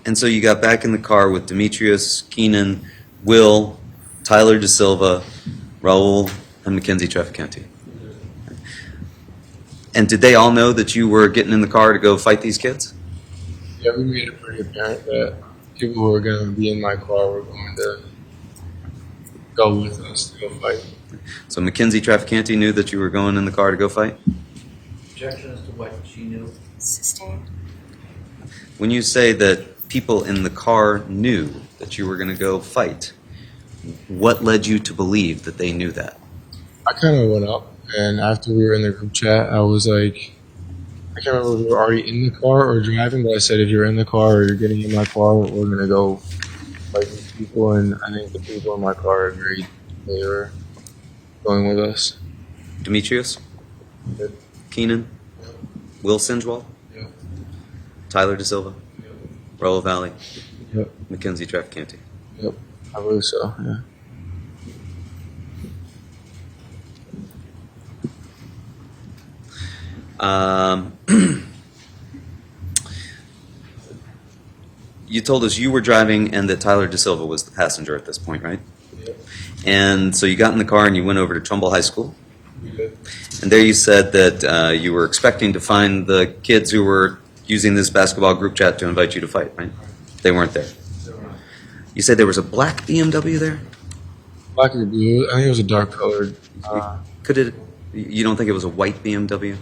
And so you got back in the car with Demetrius, Keenan, Will, Tyler DeSilva, Raul, and Mackenzie Trafficante. And did they all know that you were getting in the car to go fight these kids? Yeah, we made it pretty apparent that people who were going to be in my car were going to go with us to go fight. So Mackenzie Trafficante knew that you were going in the car to go fight? Objection as to what she knew. Sustained. When you say that people in the car knew that you were going to go fight, what led you to believe that they knew that? I kind of went up, and after we were in the group chat, I was like, I can't remember if we were already in the car or driving, but I said, if you're in the car or you're getting in my car, we're going to go fight these people. And I think the people in my car agreed they were going with us. Demetrius? Yep. Keenan? Yep. Will Sinjwal? Yep. Tyler DeSilva? Yep. Raul Valle? Yep. Mackenzie Trafficante? Yep. I believe so, yeah. You told us you were driving and that Tyler DeSilva was the passenger at this point, right? Yep. And so you got in the car and you went over to Trumbull High School. We did. And there you said that you were expecting to find the kids who were using this basketball group chat to invite you to fight, right? They weren't there. You said there was a black BMW there? Black or blue? I think it was a dark colored. Could it? You don't think it was a white BMW?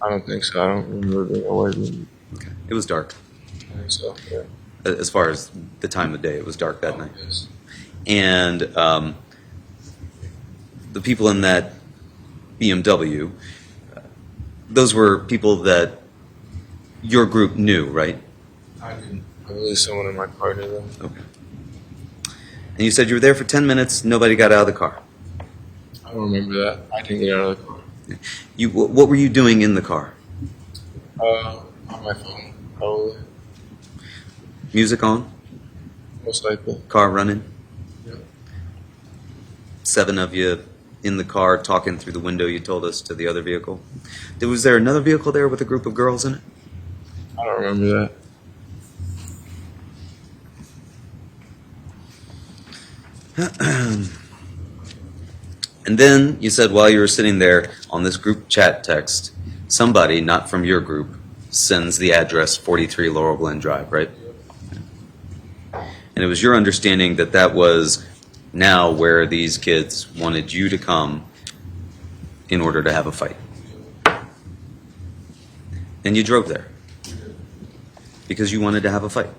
I don't think so. I don't remember being a white one. Okay. It was dark. I think so, yeah. As far as the time of day, it was dark that night. Yes. And the people in that BMW, those were people that your group knew, right? I didn't. I believe someone in my car knew them. Okay. And you said you were there for 10 minutes, nobody got out of the car. don't remember that. I didn't get out of the car. What were you doing in the car? On my phone, probably. Music on? Most likely. Car running? Yep. 7 of you in the car talking through the window, you told us, to the other vehicle. Was there another vehicle there with a group of girls in it? I don't remember that. And then you said while you were sitting there on this group chat text, somebody, not from your group, sends the address 43 Laurel Glen Drive, right? And it was your understanding that that was now where these kids wanted you to come in order to have a fight. And you drove there because you wanted to have a fight.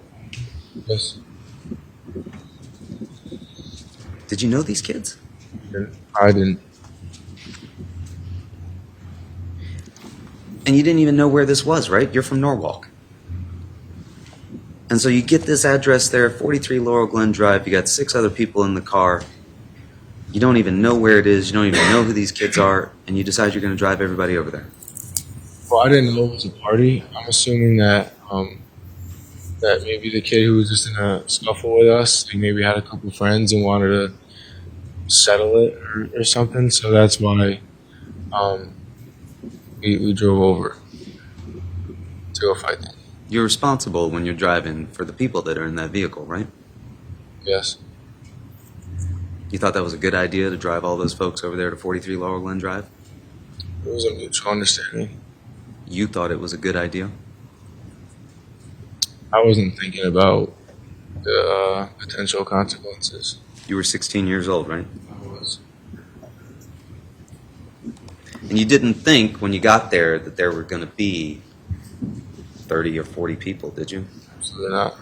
Yes. Did you know these kids? I didn't. And you didn't even know where this was, right? You're from Norwalk. And so you get this address there, 43 Laurel Glen Drive. You got 6 other people in the car. You don't even know where it is. You don't even know who these kids are. And you decide you're going to drive everybody over there. Well, I didn't know it was a party. I'm assuming that that maybe the kid who was just in a scuffle with us, he maybe had a couple friends and wanted to settle it or something. So that's why we drove over to go fight them. You're responsible when you're driving for the people that are in that vehicle, right? Yes. You thought that was a good idea to drive all those folks over there to 43 Laurel Glen Drive? It was a mutual understanding. You thought it was a good idea? I wasn't thinking about the potential consequences. You were 16 years old, right? I was. And you didn't think when you got there that there were going to be 30 or 40 people, did you? Absolutely not.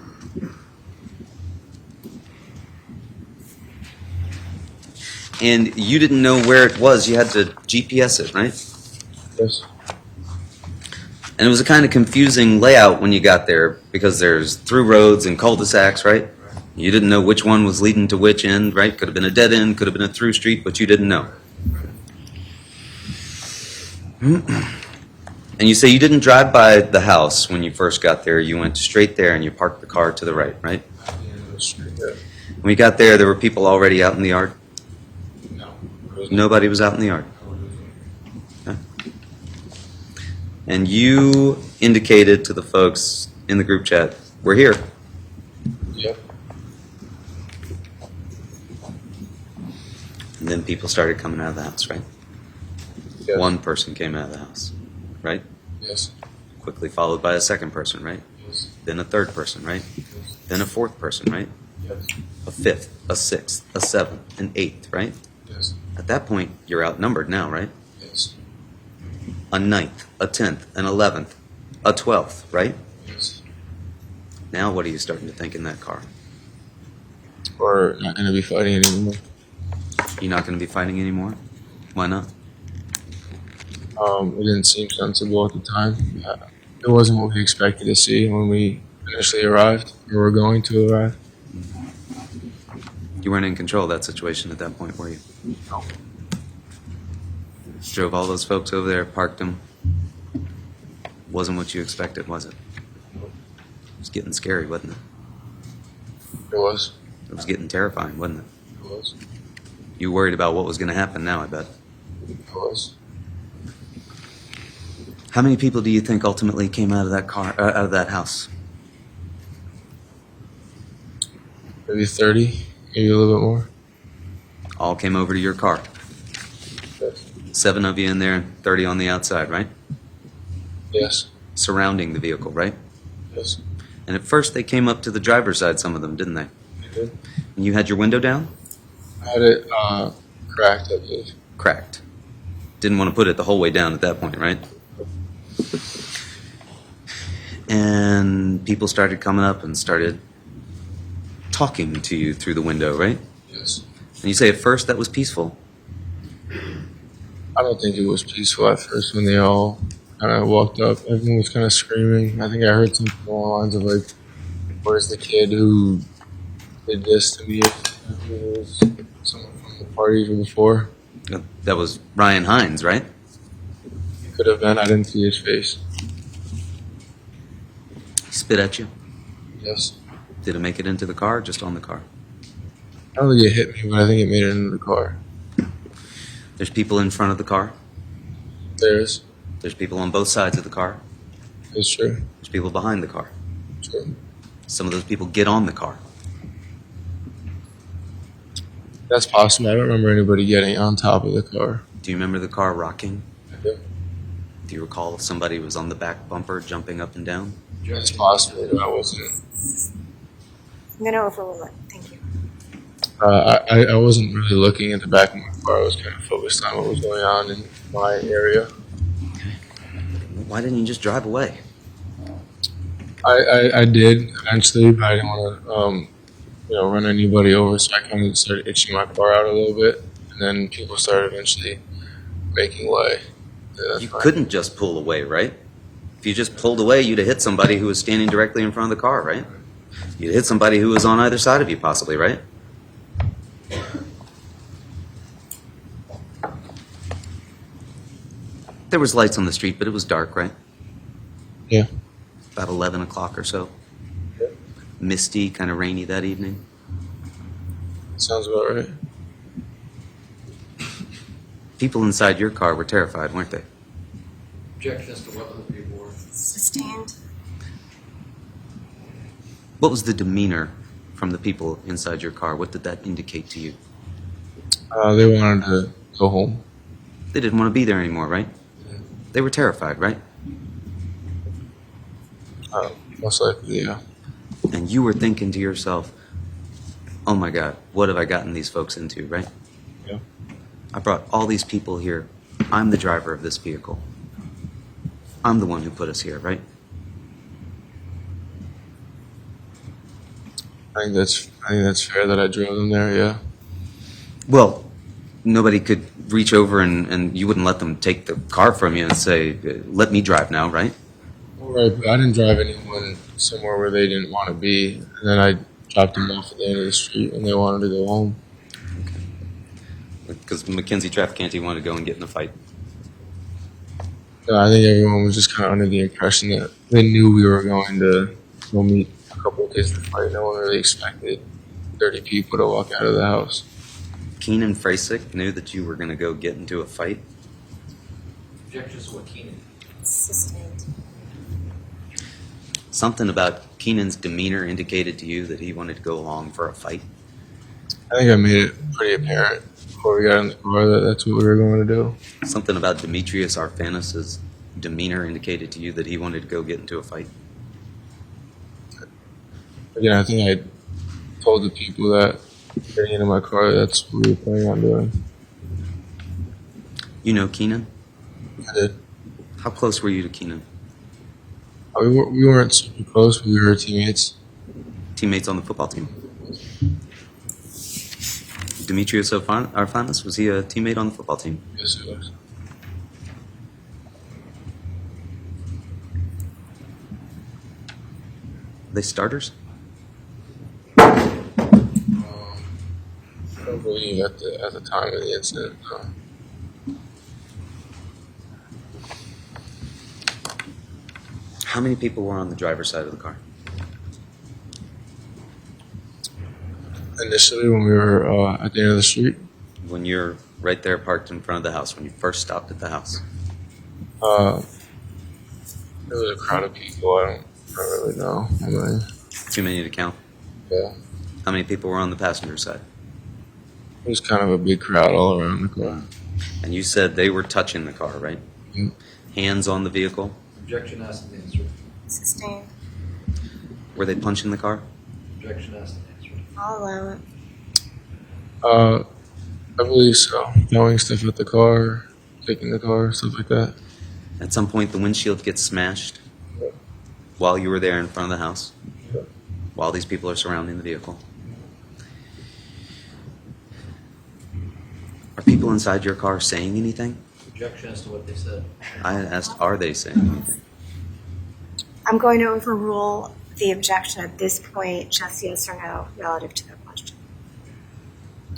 And you didn't know where it was. You had to GPS it, right? Yes. And it was a kind of confusing layout when you got there because there's through roads and cul-de-sacs, right? You didn't know which one was leading to which end, right? Could have been a dead end, could have been a through street, but you didn't know. And you say you didn't drive by the house when you first got there. You went straight there and you parked the car to the right, right? At the end of the street, yeah. When you got there were people already out in the yard? No. Nobody was out in the yard. Okay. And you indicated to the folks in the group chat, we're here. Yep. And then people started coming out of the house, right? Yes. One person came out of the house, right? Yes. Quickly followed by a second person, right? Yes. Then a third person, right? Yes. Then a fourth person, right? Yes. A fifth, a sixth, a seventh, an eighth, right? Yes. At that point, you're outnumbered now, right? Yes. A ninth, a 10th, an 11th, a 12th, right? Yes. Now what are you starting to think in that car? We're not going to be fighting anymore. You're not going to be fighting anymore? Why not? It didn't seem sensible at the time. It wasn't what we expected to see when we initially arrived, or were going to arrive. You weren't in control of that situation at that point, were you? No. Drove all those folks over there, parked them. Wasn't what you expected, was it? It was getting scary, wasn't it? It was. It was getting terrifying, wasn't it? It was. You worried about what was going to happen now, I bet. It was. How many people do you think ultimately came out of that car, out of that house? Maybe 30, maybe a little bit more. All came over to your car. Yes. 7 of you in there, and 30 on the outside, right? Yes. Surrounding the vehicle, right? Yes. And at first they came up to the driver's side, some of them, didn't they? They did. And you had your window down? I had it cracked, I believe. Cracked. Didn't want to put it the whole way down at that point, right? And people started coming up and started talking to you through the window, right? Yes. And you say at first that was peaceful. I don't think it was peaceful at first when they all kind of walked up. Everyone was kind of screaming. I think I heard something along the lines of like, "Where's the kid who did this to me?" If it was someone from the party from before. That was Ryan Heinz, right? He could have been. I didn't see his face. He spit at you. Yes. Did it make it into the car or just on the car? I don't think it hit me, but I think it made it into the car. There's people in front of the car. There's. There's people on both sides of the car. It's true. There's people behind the car. True. Some of those people get on the car. That's possible. I don't remember anybody getting on top of the car. Do you remember the car rocking? I do. Do you recall if somebody was on the back bumper jumping up and down? It's possible, but I wasn't. I'm going to overrule it. Thank you. I wasn't really looking at the back of my car. I was kind of focused on what was going on in my area. Why didn't you just drive away? I did eventually, but I didn't want to, run anybody over. So I kind of started itching my car out a little bit, and then people started eventually making way. Yeah, that's You fine. couldn't just pull away, right? If you just pulled away, you'd have hit somebody who was standing directly in front of the car, right? You'd hit somebody who was on either side of you, possibly, right? There was lights on the street, but it was dark, right? Yeah. About 11 o'clock or so. Yeah. Misty, kind of rainy that evening. Sounds about right. People inside your car were terrified, weren't they? Objection as to what other people were. Sustained. What was the demeanor from the people inside your car? What did that indicate to you? They wanted to go home. They didn't want to be there anymore, right? They were terrified, right? Most likely, yeah. And you were thinking to yourself, oh my God, what have I gotten these folks into, right? Yeah. I brought all these people here. I'm the driver of this vehicle. I'm the one who put us here, right? I think that's fair that I drove them there. Yeah. Well, nobody could reach over and you wouldn't let them take the car from you and say, let me drive now, right? Right, but I didn't drive anyone somewhere where they didn't want to be, and then I dropped them off at the end of the street, and they wanted to go home. Because Mackenzie Traficante wanted to go and get in a fight. Yeah, I think everyone was just kind of under the impression that they knew we were going to go meet a couple of kids to fight. No one really expected 30 people to walk out of the house. Keenan Frasick knew that you were going to go get into a fight. Objection as to what Keenan. Sustained. Something about Keenan's demeanor indicated to you that he wanted to go along for a fight. I think I made it pretty apparent before we got in the car that that's what we were going to do. Something about Demetrius Arphanis' demeanor indicated to you that he wanted to go get into a fight. Again, I think I told the people that getting into my car, that's what we were planning on doing. You know Keenan? I did. How close were you to Keenan? We weren't super close, but we were teammates. Teammates on the football team. Demetrius Arphanis, was he a teammate on the football team? Yes, it was. Are they starters? I don't believe at the time of the incident, no. How many people were on the driver's side of the car? Initially, when we were at the end of the street, When you're right there parked in front of the house, when you first stopped at the house? there was a crowd of people. I don't really know how many. Too many to count. Yeah. How many people were on the passenger side? It was kind of a big crowd all around the car. And you said they were touching the car, right? Yep. Hands on the vehicle? Objection as to the answer. Sustained. Were they punching the car? Objection as to the answer. I'll allow it. I believe so. Throwing stuff at the car, kicking the car, stuff like that. At some point, the windshield gets smashed Yep. while you were there in front of the house, Yep. while these people are surrounding the vehicle. Are people inside your car saying anything? Objection as to what they said. I asked, are they saying anything? I'm going to overrule the objection at this point, just yes or no, relative to the question.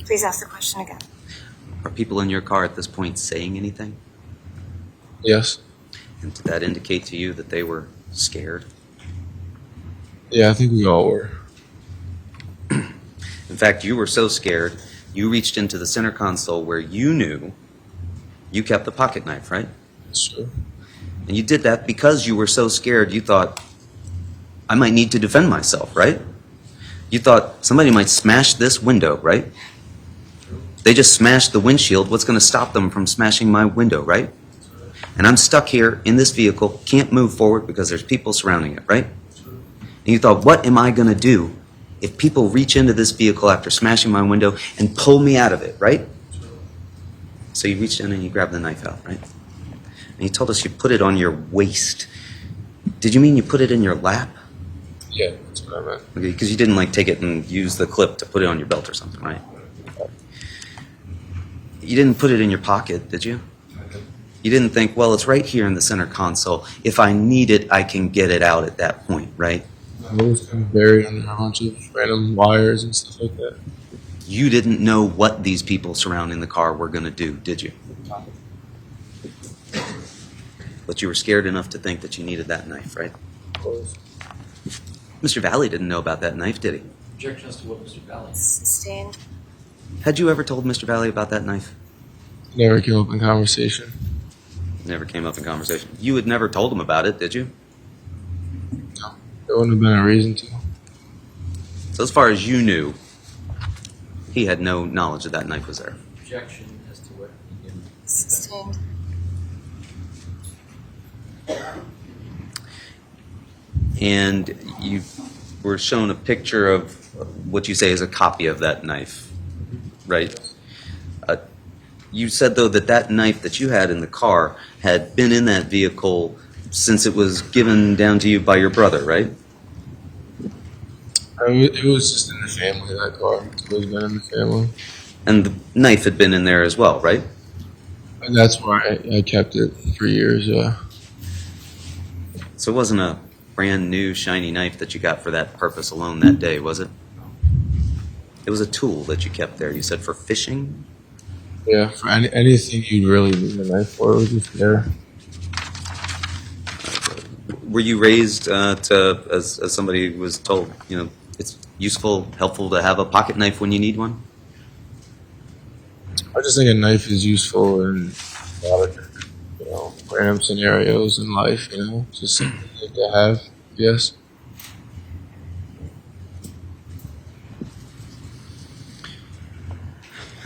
Please ask the question again. Are people in your car at this point saying anything? Yes. And did that indicate to you that they were scared? Yeah, I think we all were. In fact, you were so scared, you reached into the center console where you knew you kept the pocket knife, right? That's true. And you did that because you were so scared, you thought, I might need to defend myself, right? You thought somebody might smash this window, right? They just smashed the windshield. What's going to stop them from smashing my window, right? And I'm stuck here in this vehicle, can't move forward because there's people surrounding it, right? And you thought, what am I going to do if people reach into this vehicle after smashing my window and pull me out of it, right? So you reached in and you grabbed the knife out, right? And you told us you put it on your waist. Did you mean you put it in your lap? Yeah, that's what I meant. Okay, because you didn't like take it and use the clip to put it on your belt or something, right? You didn't put it in your pocket, did you? You didn't think, well, it's right here in the center console. If I need it, I can get it out at that point, right? It was kind of buried under a bunch of random wires and stuff like that. You didn't know what these people surrounding the car were going to do, did you? But you were scared enough to think that you needed that knife, right? Of course. Mr. Valle didn't know about that knife, did he? Objections to what Mr. Valle? Sustained. Had you ever told Mr. Valle about that knife? Never came up in conversation. Never came up in conversation. You had never told him about it, did you? No. There wouldn't have been a reason to. So as far as you knew, he had no knowledge that that knife was there. Objection as to what he did. Sustained. And you were shown a picture of what you say is a copy of that knife, right? You said, though, that that knife that you had in the car had been in that vehicle since it was given down to you by your brother, right? It was just in the family, that car. It's always been in the family. And the knife had been in there as well, right? And that's why I kept it for years, yeah. So it wasn't a brand new shiny knife that you got for that purpose alone that day, was it? It was a tool that you kept there. You said for fishing? Yeah, for anything you'd really need a knife for, it was just there. Were you raised as somebody who was told, you know, it's useful, helpful to have a pocket knife when you need one? I just think a knife is useful in a lot of, random scenarios in life, just something to have, yes.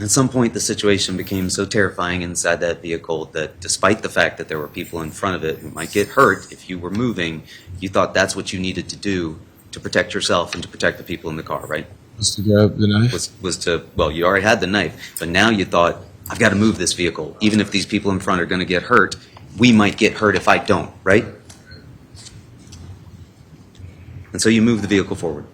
At some point, the situation became so terrifying inside that vehicle that despite the fact that there were people in front of it who might get hurt if you were moving, you thought that's what you needed to do to protect yourself and to protect the people in the car, right? Was to grab the knife. Was to, well, you already had the knife, but now you thought, I've got to move this vehicle. Even if these people in front are going to get hurt, we might get hurt if I don't, right? And so you move the vehicle forward.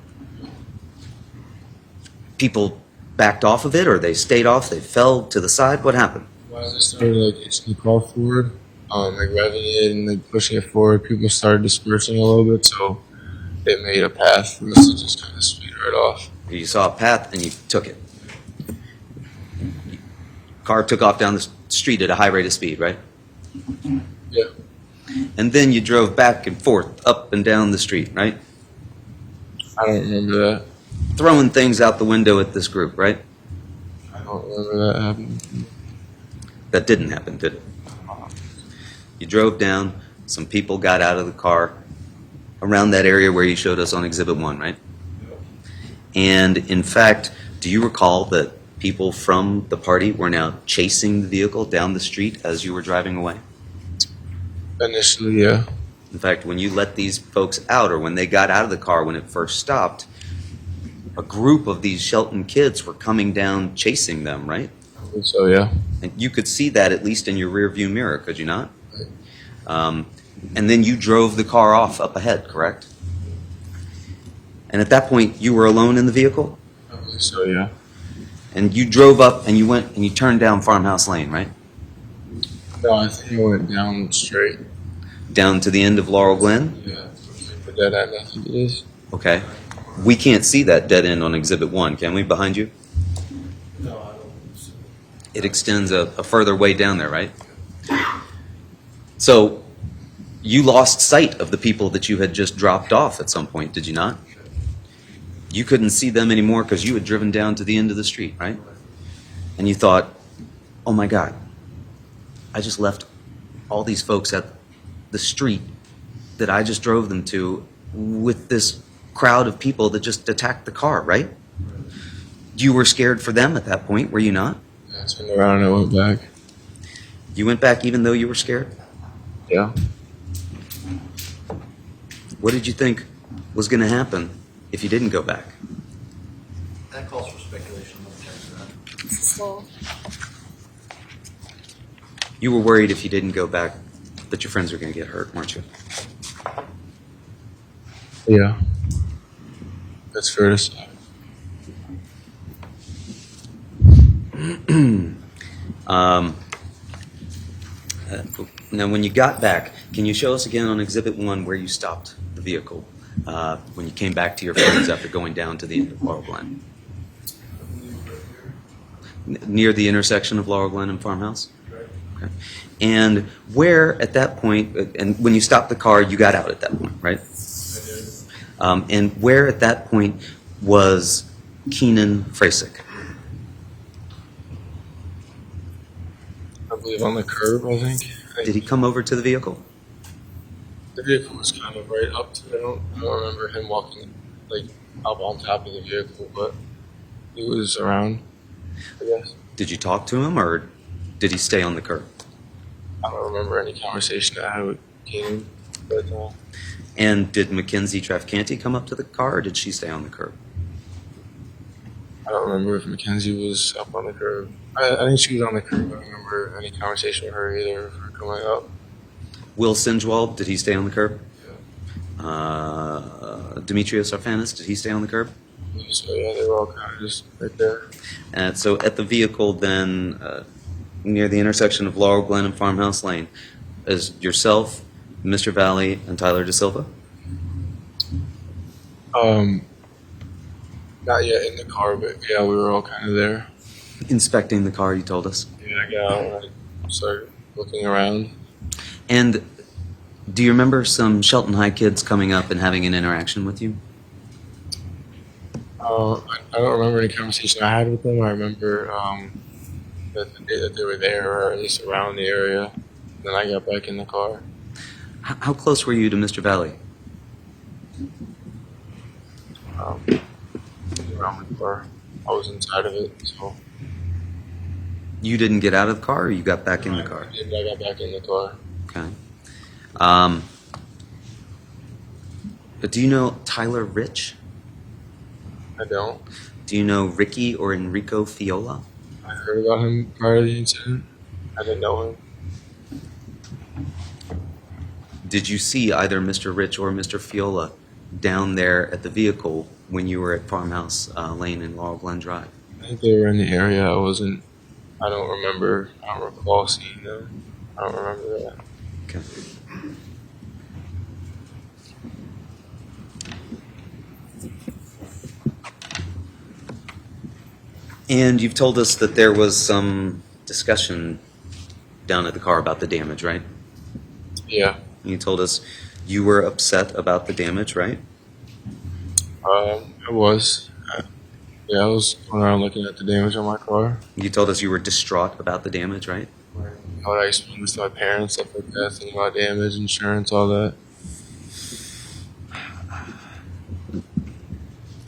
People backed off of it, or they stayed off, they fell to the side? What happened? When I started hitching the car forward, revving it and pushing it forward, people started dispersing a little bit, so it made a path for us to just kind of speed right off. You saw a path and you took it. Car took off down the street at a high rate of speed, right? Yeah. And then you drove back and forth, up and down the street, right? I don't remember that. Throwing things out the window at this group, right? I don't remember that happening. That didn't happen, did it? You drove down, some people got out of the car around that area where you showed us on Exhibit 1, right? And in fact, do you recall that people from the party were now chasing the vehicle down the street as you were driving away? Initially, yeah. In fact, when you let these folks out, or when they got out of the car when it first stopped, a group of these Shelton kids were coming down chasing them, right? I think so, yeah. And you could see that at least in your rear view mirror, could you not? And then you drove the car off up ahead, correct? And at that point, you were alone in the vehicle? I believe so, yeah. And you drove up and you went and you turned down Farmhouse Lane, right? No, I think it went down straight. Down to the end of Laurel Glen? Yeah. The dead end, I think it is. Okay. We can't see that dead end on Exhibit 1, can we, behind you? No, I don't believe so. It extends a further way down there, right? So you lost sight of the people that you had just dropped off at some point, did you not? You couldn't see them anymore because you had driven down to the end of the street, right? And you thought, oh my God, I just left all these folks at the street that I just drove them to with this crowd of people that just attacked the car, right? You were scared for them at that point, were you not? I turned around and I went back. You went back even though you were scared? Yeah. What did you think was going to happen if you didn't go back? That calls for speculation. Let me check that. So, You were worried if you didn't go back that your friends were going to get hurt, weren't you? Yeah. That's fair to say. Now, when you got back, can you show us again on Exhibit 1 where you stopped the vehicle when you came back to your friends after going down to the end of Laurel Glen? Near the intersection of Laurel Glen and Farmhouse? Okay. And where at that point, and when you stopped the car, you got out at that point, right? And where at that point was Keenan Frasick? I believe on the curb, I think. Did he come over to the vehicle? The vehicle was kind of right up to it. I don't remember him walking like up on top of the vehicle, but he was around, I guess. Did you talk to him, or did he stay on the curb? I don't remember any conversation I had with Keenan, but And did Mackenzie Trafcanti come up to the car, or did she stay on the curb? I don't remember if Mackenzie was up on the curb. I think she was on the curb. I don't remember any conversation with her either, for coming up. Will Sinjwald, did he stay on the curb? Yeah. Demetrius Arfanis, did he stay on the curb? So yeah, they were all kind of just right there. And so at the vehicle then, near the intersection of Laurel Glen and Farmhouse Lane, is yourself, Mr. Valle, and Tyler De Silva? Not yet in the car, but yeah, we were all kind of there. Inspecting the car, you told us. Yeah, I got out and I started looking around. And do you remember some Shelton High kids coming up and having an interaction with you? I don't remember any conversation I had with them. I remember that they were there, or at least around the area. Then I got back in the car. How close were you to Mr. Valle? Around the car. I was inside of it, so. You didn't get out of the car, or you got back in the car? I got back in the car. Okay. But do you know Tyler Rich? I don't. Do you know Ricky or Enrico Fiola? I heard about him prior to the incident. I didn't know him. Did you see either Mr. Rich or Mr. Fiola down there at the vehicle when you were at Farmhouse Lane and Laurel Glen Drive? I think they were in the area. I don't remember. I don't recall seeing them. I don't remember that. Okay. And you've told us that there was some discussion down at the car about the damage, right? Yeah. You told us you were upset about the damage, right? I was. Yeah, I was going around looking at the damage on my car. You told us you were distraught about the damage, right? How I explained this to my parents, stuff like that, thinking about damage, insurance, all that.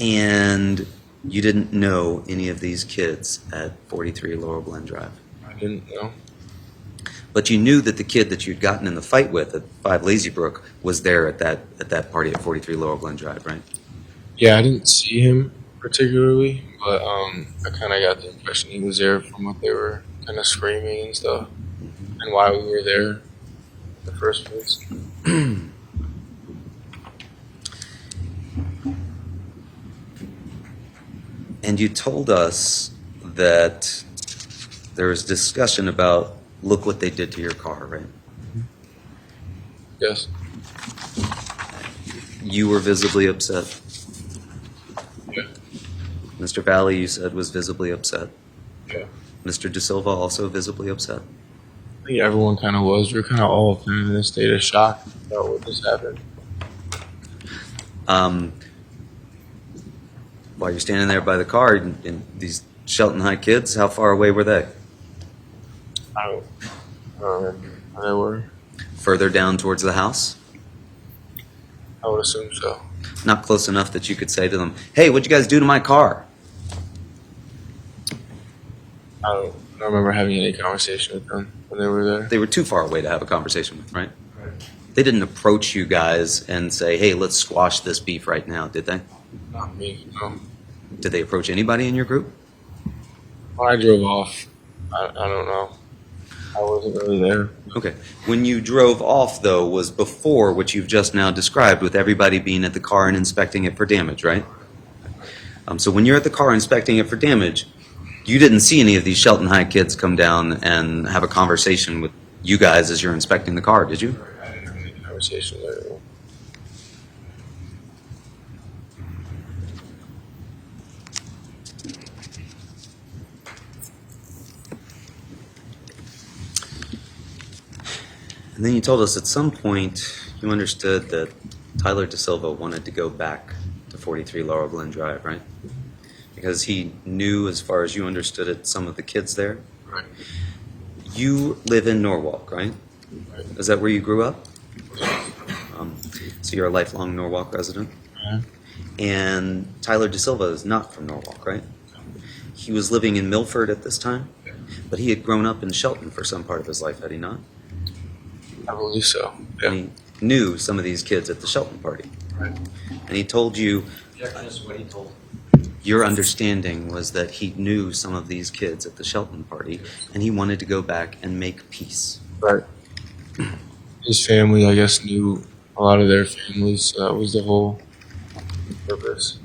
And you didn't know any of these kids at 43 Laurel Glen Drive. I didn't know. But you knew that the kid that you'd gotten in the fight with at 5 Lazy Brook was there at that party at 43 Laurel Glen Drive, right? Yeah, I didn't see him particularly, but I kind of got the impression he was there from what they were kind of screaming and stuff, and why we were there in the first place. And you told us that there was discussion about, look what they did to your car, right? Yes. You were visibly upset. Yeah. Mr. Valle, you said, was visibly upset. Yeah. Mr. De Silva also visibly upset? I think everyone kind of was. We were kind of all kind of in a state of shock about what just happened. While you're standing there by the car, and these Shelton High kids, how far away were they? I don't remember where they were. Further down towards the house? I would assume so. Not close enough that you could say to them, hey, what'd you guys do to my car? I don't remember having any conversation with them when they were there. They were too far away to have a conversation with, right? They didn't approach you guys and say, hey, let's squash this beef right now, did they? Not me, no. Did they approach anybody in your group? When I drove off, I don't know. I wasn't really there. Okay. When you drove off, though, was before what you've just now described with everybody being at the car and inspecting it for damage, right? So when you're at the car inspecting it for damage, you didn't see any of these Shelton High kids come down and have a conversation with you guys as you're inspecting the car, did you? I didn't have any conversation there. And then you told us at some point you understood that Tyler De Silva wanted to go back to 43 Laurel Glen Drive, right? Because he knew, as far as you understood it, some of the kids there. Right. You live in Norwalk, right? Is that where you grew up? So you're a lifelong Norwalk resident? Yeah. And Tyler De Silva is not from Norwalk, right? He was living in Milford at this time, but he had grown up in Shelton for some part of his life, had he not? I believe so. Yeah. And he knew some of these kids at the Shelton party. Right. And he told you, Objection is what he told. your understanding was that he knew some of these kids at the Shelton party, and he wanted to go back and make peace. Right. His family, I guess, knew a lot of their families, so that was the whole purpose.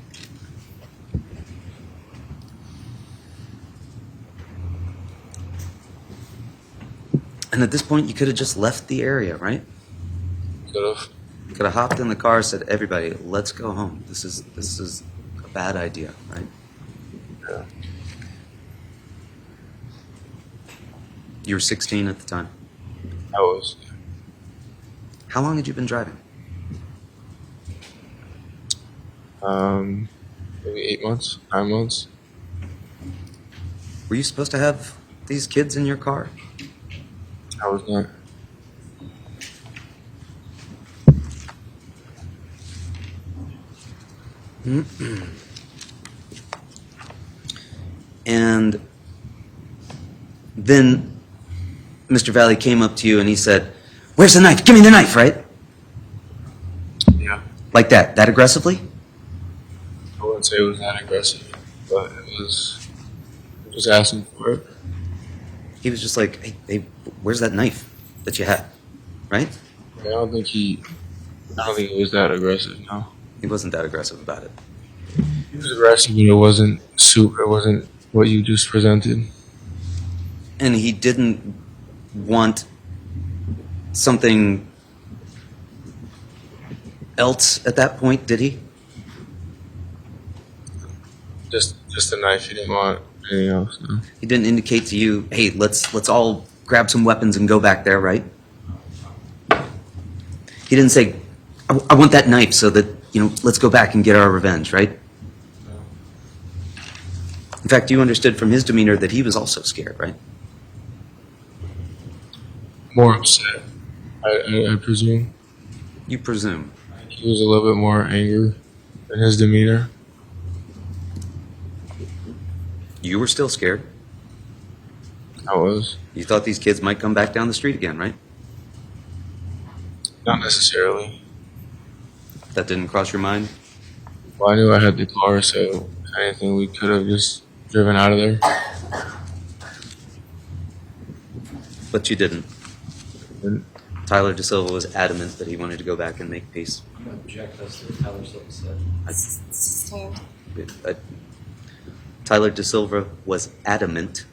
And at this point, you could have just left the area, right? Could have. You could have hopped in the car and said, everybody, let's go home. This is a bad idea, right? Yeah. You were 16 at the time. I was. How long had you been driving? Maybe 8 months, 9 months. Were you supposed to have these kids in your car? I was not. And then Mr. Valle came up to you and he said, where's the knife? Give me the knife, right? Yeah. Like that aggressively? I wouldn't say it was that aggressive, but it was just asking for it. He was just like, hey, where's that knife that you had, right? I don't think it was that aggressive, no. He wasn't that aggressive about it. It was aggressive, but it wasn't it wasn't what you just presented. And he didn't want something else at that point, did he? Just a knife, he didn't want anything else, no. He didn't indicate to you, hey, let's all grab some weapons and go back there, right? He didn't say, I want that knife so that, let's go back and get our revenge, right? In fact, you understood from his demeanor that he was also scared, right? More upset, I presume. You presume. He was a little bit more angry in his demeanor. You were still scared. I was. You thought these kids might come back down the street again, right? Not necessarily. That didn't cross your mind? Well, I knew I had the car, so if anything, we could have just driven out of there. But you didn't. And Tyler De Silva was adamant that he wanted to go back and make peace. I'm going to object as to what Tyler Silva said. Sustained. Tyler De Silva was adamant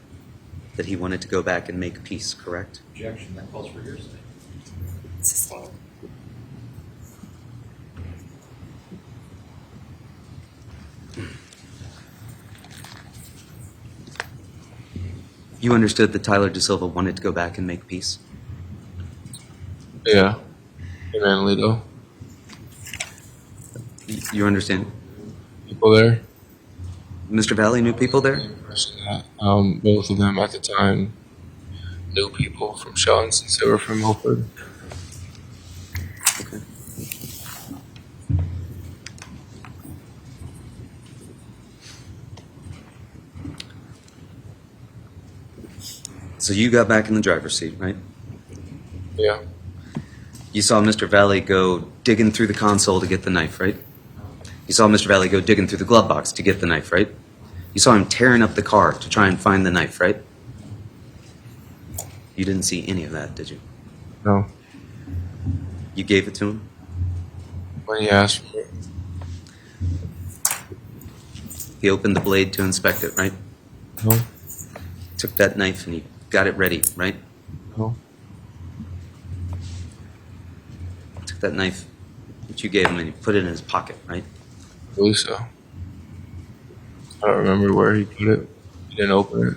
that he wanted to go back and make peace, correct? Objection, that calls for hearsay. Sustained. You understood that Tyler DeSilva wanted to go back and make peace? Yeah. Humanly, though. You understand? People there. Mr. Valle knew people there? Both of them at the time knew people from Shelton since they were from Milford. Okay. So you got back in the driver's seat, right? Yeah. You saw Mr. Valle go digging through the console to get the knife, right? You saw Mr. Valle go digging through the glove box to get the knife, right? You saw him tearing up the car to try and find the knife, right? You didn't see any of that, did you? No. You gave it to him? When he asked for it. He opened the blade to inspect it, right? No. Took that knife and he got it ready, right? No. Took that knife that you gave him and he put it in his pocket, right? I believe so. I don't remember where he put it. He didn't open it.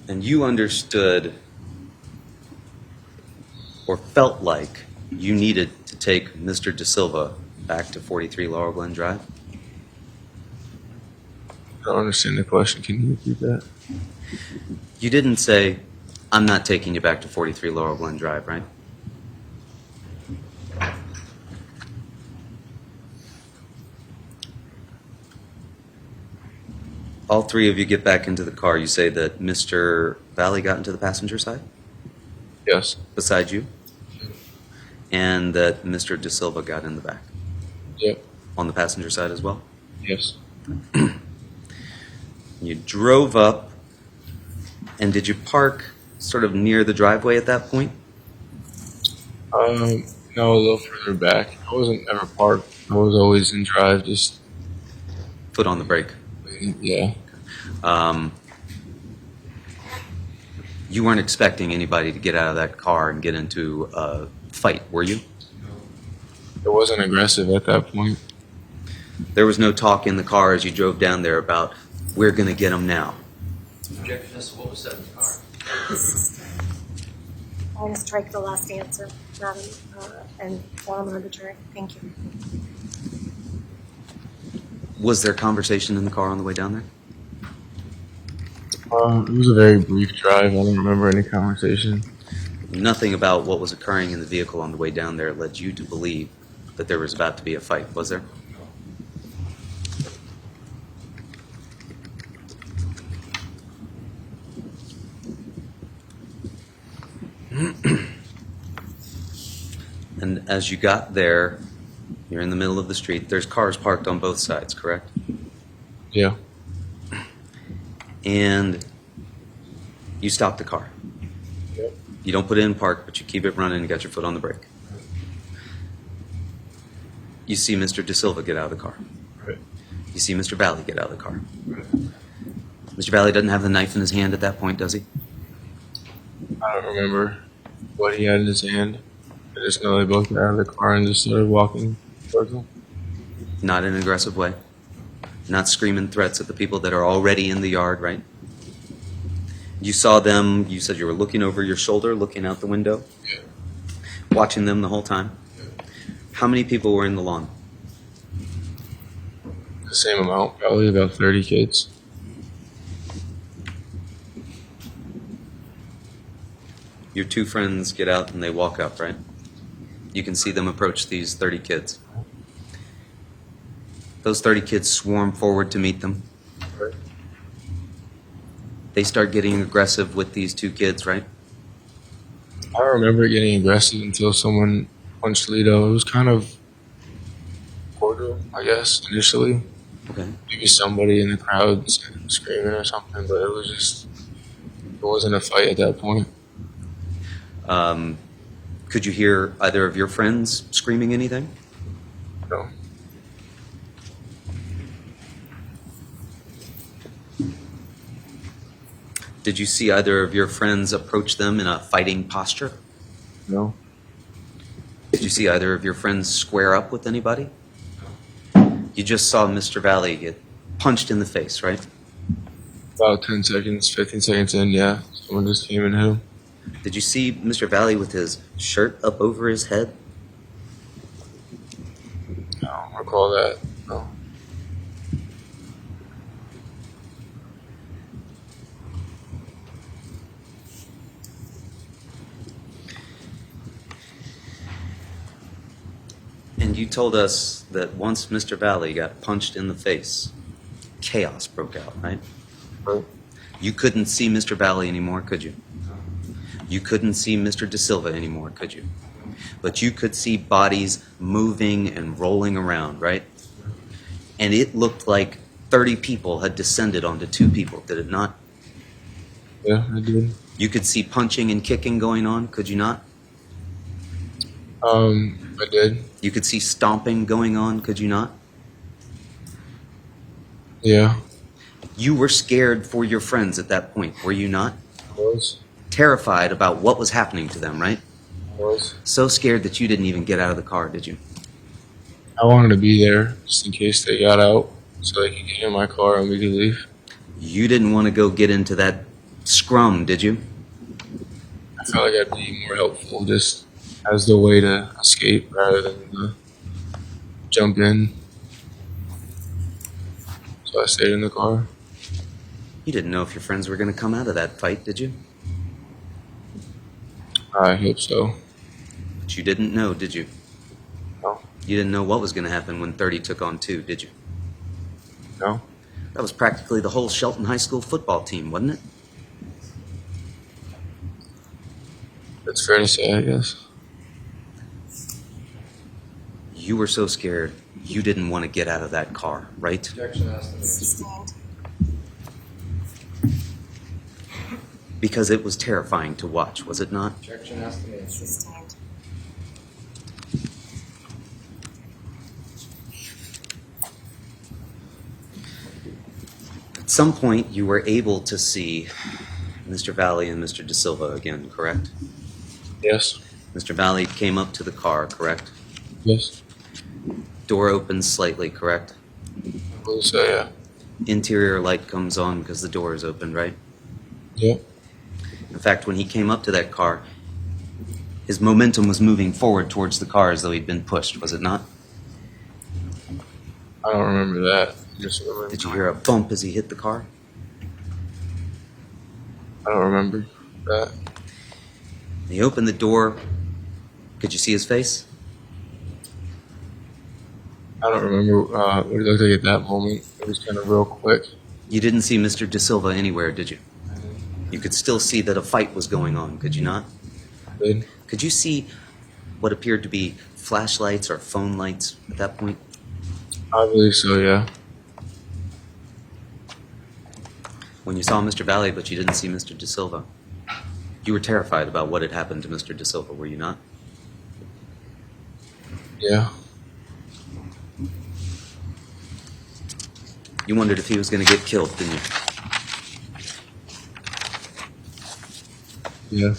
And you understood or felt like you needed to take Mr. DeSilva back to 43 Laurel Glen Drive? I don't understand the question. Can you repeat that? You didn't say, I'm not taking you back to 43 Laurel Glen Drive, right? All three of you get back into the car. You say that Mr. Valle got into the passenger side Yes. beside you, and that Mr. DeSilva got in the back Yep. on the passenger side as well. Yes. You drove up, and did you park sort of near the driveway at that point? No, a little further back. I wasn't ever parked. I was always in drive, just Foot on the brake. yeah. You weren't expecting anybody to get out of that car and get into a fight, were you? It wasn't aggressive at that point. There was no talk in the car as you drove down there about, we're going to get them now. Objection as to what was said in the car. I want to strike the last answer, Madam, and form arbitrary. Thank you. Was there conversation in the car on the way down there? It was a very brief drive. I don't remember any conversation. Nothing about what was occurring in the vehicle on the way down there led you to believe that there was about to be a fight, was there? And as you got there, you're in the middle of the street. There's cars parked on both sides, correct? Yeah. And you stop the car. Yep. You don't put it in park, but you keep it running and got your foot on the brake. You see Mr. DeSilva get out of the car. Right. You see Mr. Valle get out of the car. Right. Mr. Valle doesn't have the knife in his hand at that point, does he? I don't remember what he had in his hand. I just know they both got out of the car and just started walking towards him. Not in an aggressive way. Not screaming threats at the people that are already in the yard, right? You saw them, you said you were looking over your shoulder, looking out the window, Yeah. watching them the whole time. Yeah. How many people were in the lawn? The same amount, probably about 30 kids. Your two friends get out and they walk up, right? You can see them approach these 30 kids. Those 30 kids swarm forward to meet them. Right. They start getting aggressive with these two kids, right? I don't remember getting aggressive until someone punched Lito. It was kind of cordial, I guess, initially. Okay. Maybe somebody in the crowd screaming or something, but it wasn't a fight at that point. Could you hear either of your friends screaming anything? No. Did you see either of your friends approach them in a fighting posture? No. Did you see either of your friends square up with anybody? You just saw Mr. Valle get punched in the face, right? About 10 seconds, 15 seconds in, yeah. Someone just came and hit him. Did you see Mr. Valle with his shirt up over his head? I don't recall that. No. And you told us that once Mr. Valle got punched in the face, chaos broke out, right? Right. You couldn't see Mr. Valle anymore, could you? You couldn't see Mr. De Silva anymore, could you? But you could see bodies moving and rolling around, right? And it looked like 30 people had descended onto 2 people, did it not? Yeah, I did. You could see punching and kicking going on, could you not? I did. You could see stomping going on, could you not? Yeah. You were scared for your friends at that point, were you not? I was. Terrified about what was happening to them, right? I was. So scared that you didn't even get out of the car, did you? I wanted to be there just in case they got out so they could get in my car and we could leave. You didn't want to go get into that scrum, did you? I felt like I'd be more helpful just as the way to escape rather than jump in. So I stayed in the car. You didn't know if your friends were going to come out of that fight, did you? I hope so. But you didn't know, did you? No. You didn't know what was going to happen when 30 took on 2, did you? No. That was practically the whole Shelton High School football team, wasn't it? That's fair to say, I guess. You were so scared, you didn't want to get out of that car, right? Objection asked to Sustained. Because it was terrifying to watch, was it not? Objection asked to answer. Sustained. At some point, you were able to see Mr. Valle and Mr. De Silva again, correct? Yes. Mr. Valle came up to the car, correct? Yes. Door opens slightly, correct? I believe so, yeah. Interior light comes on because the door is open, right? Yep. In fact, when he came up to that car, his momentum was moving forward towards the car as though he'd been pushed, was it not? I don't remember that. Just remember. Did you hear a bump as he hit the car? I don't remember that. He opened the door. Could you see his face? I don't remember what it looked like at that moment. It was kind of real quick. You didn't see Mr. De Silva anywhere, did you? You could still see that a fight was going on, could you not? I did. Could you see what appeared to be flashlights or phone lights at that point? I believe so, yeah. When you saw Mr. Valle, but you didn't see Mr. De Silva, you were terrified about what had happened to Mr. De Silva, were you not? Yeah. You wondered if he was going to get killed, didn't you? Yeah.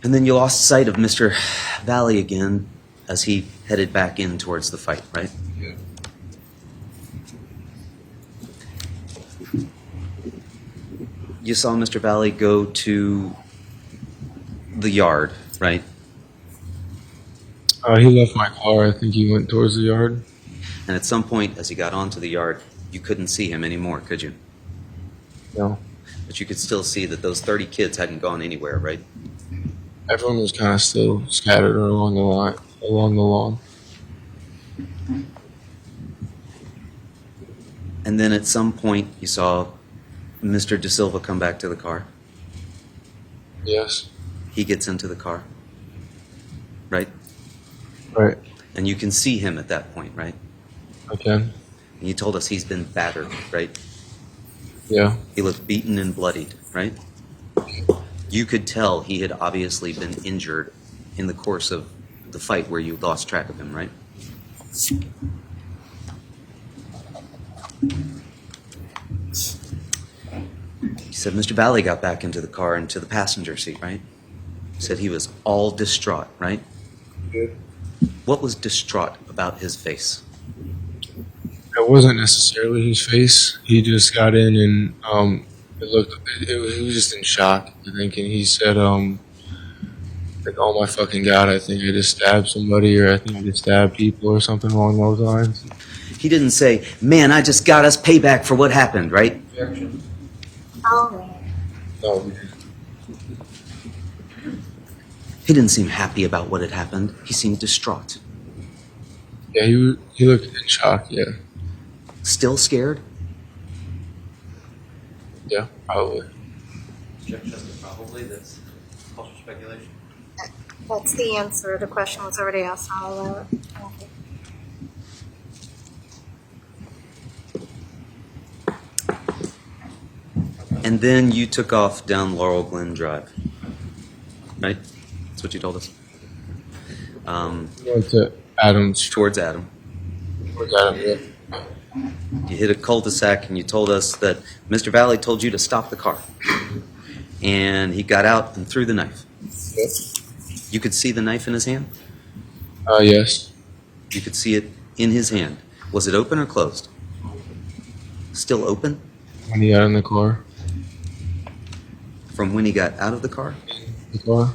And then you lost sight of Mr. Valle again as he headed back in towards the fight, right? Yeah. You saw Mr. Valle go to the yard, right? He left my car. I think he went towards the yard. And at some point, as he got onto the yard, you couldn't see him anymore, could you? No. But you could still see that those 30 kids hadn't gone anywhere, right? Everyone was kind of still scattered along the line, along the lawn. And then at some point, you saw Mr. De Silva come back to the car. Yes. He gets into the car, right? Right. And you can see him at that point, right? I can. And you told us he's been battered, right? Yeah. He looked beaten and bloodied, right? You could tell he had obviously been injured in the course of the fight where you lost track of him, right? You said Mr. Valle got back into the car, into the passenger seat, right? You said he was all distraught, right? Good. What was distraught about his face? It wasn't necessarily his face. He just got in and he was just in shock, I think, and he said, like, oh my fucking God, I think I just stabbed somebody, or I think I just stabbed people, or something along those lines. He didn't say, man, I just got us payback for what happened, right? Objection. Oh, No, he didn't. He didn't seem happy about what had happened. He seemed distraught. Yeah, he looked in shock, yeah. Still scared? Yeah, probably. Objection to probably, that's cultural speculation. that's the answer. The question was already asked. I'll allow it. Thank you. And then you took off down Laurel Glen Drive, right? That's what you told us. He went to Adams. Towards Adam. Towards Adams, yeah. You hit a cul-de-sac and you told us that Mr. Valle told you to stop the car. And he got out and threw the knife. Yep. You could see the knife in his hand? Yes. You could see it in his hand. Was it open or closed? Still open? When he got in the car. From when he got out of the car? The car?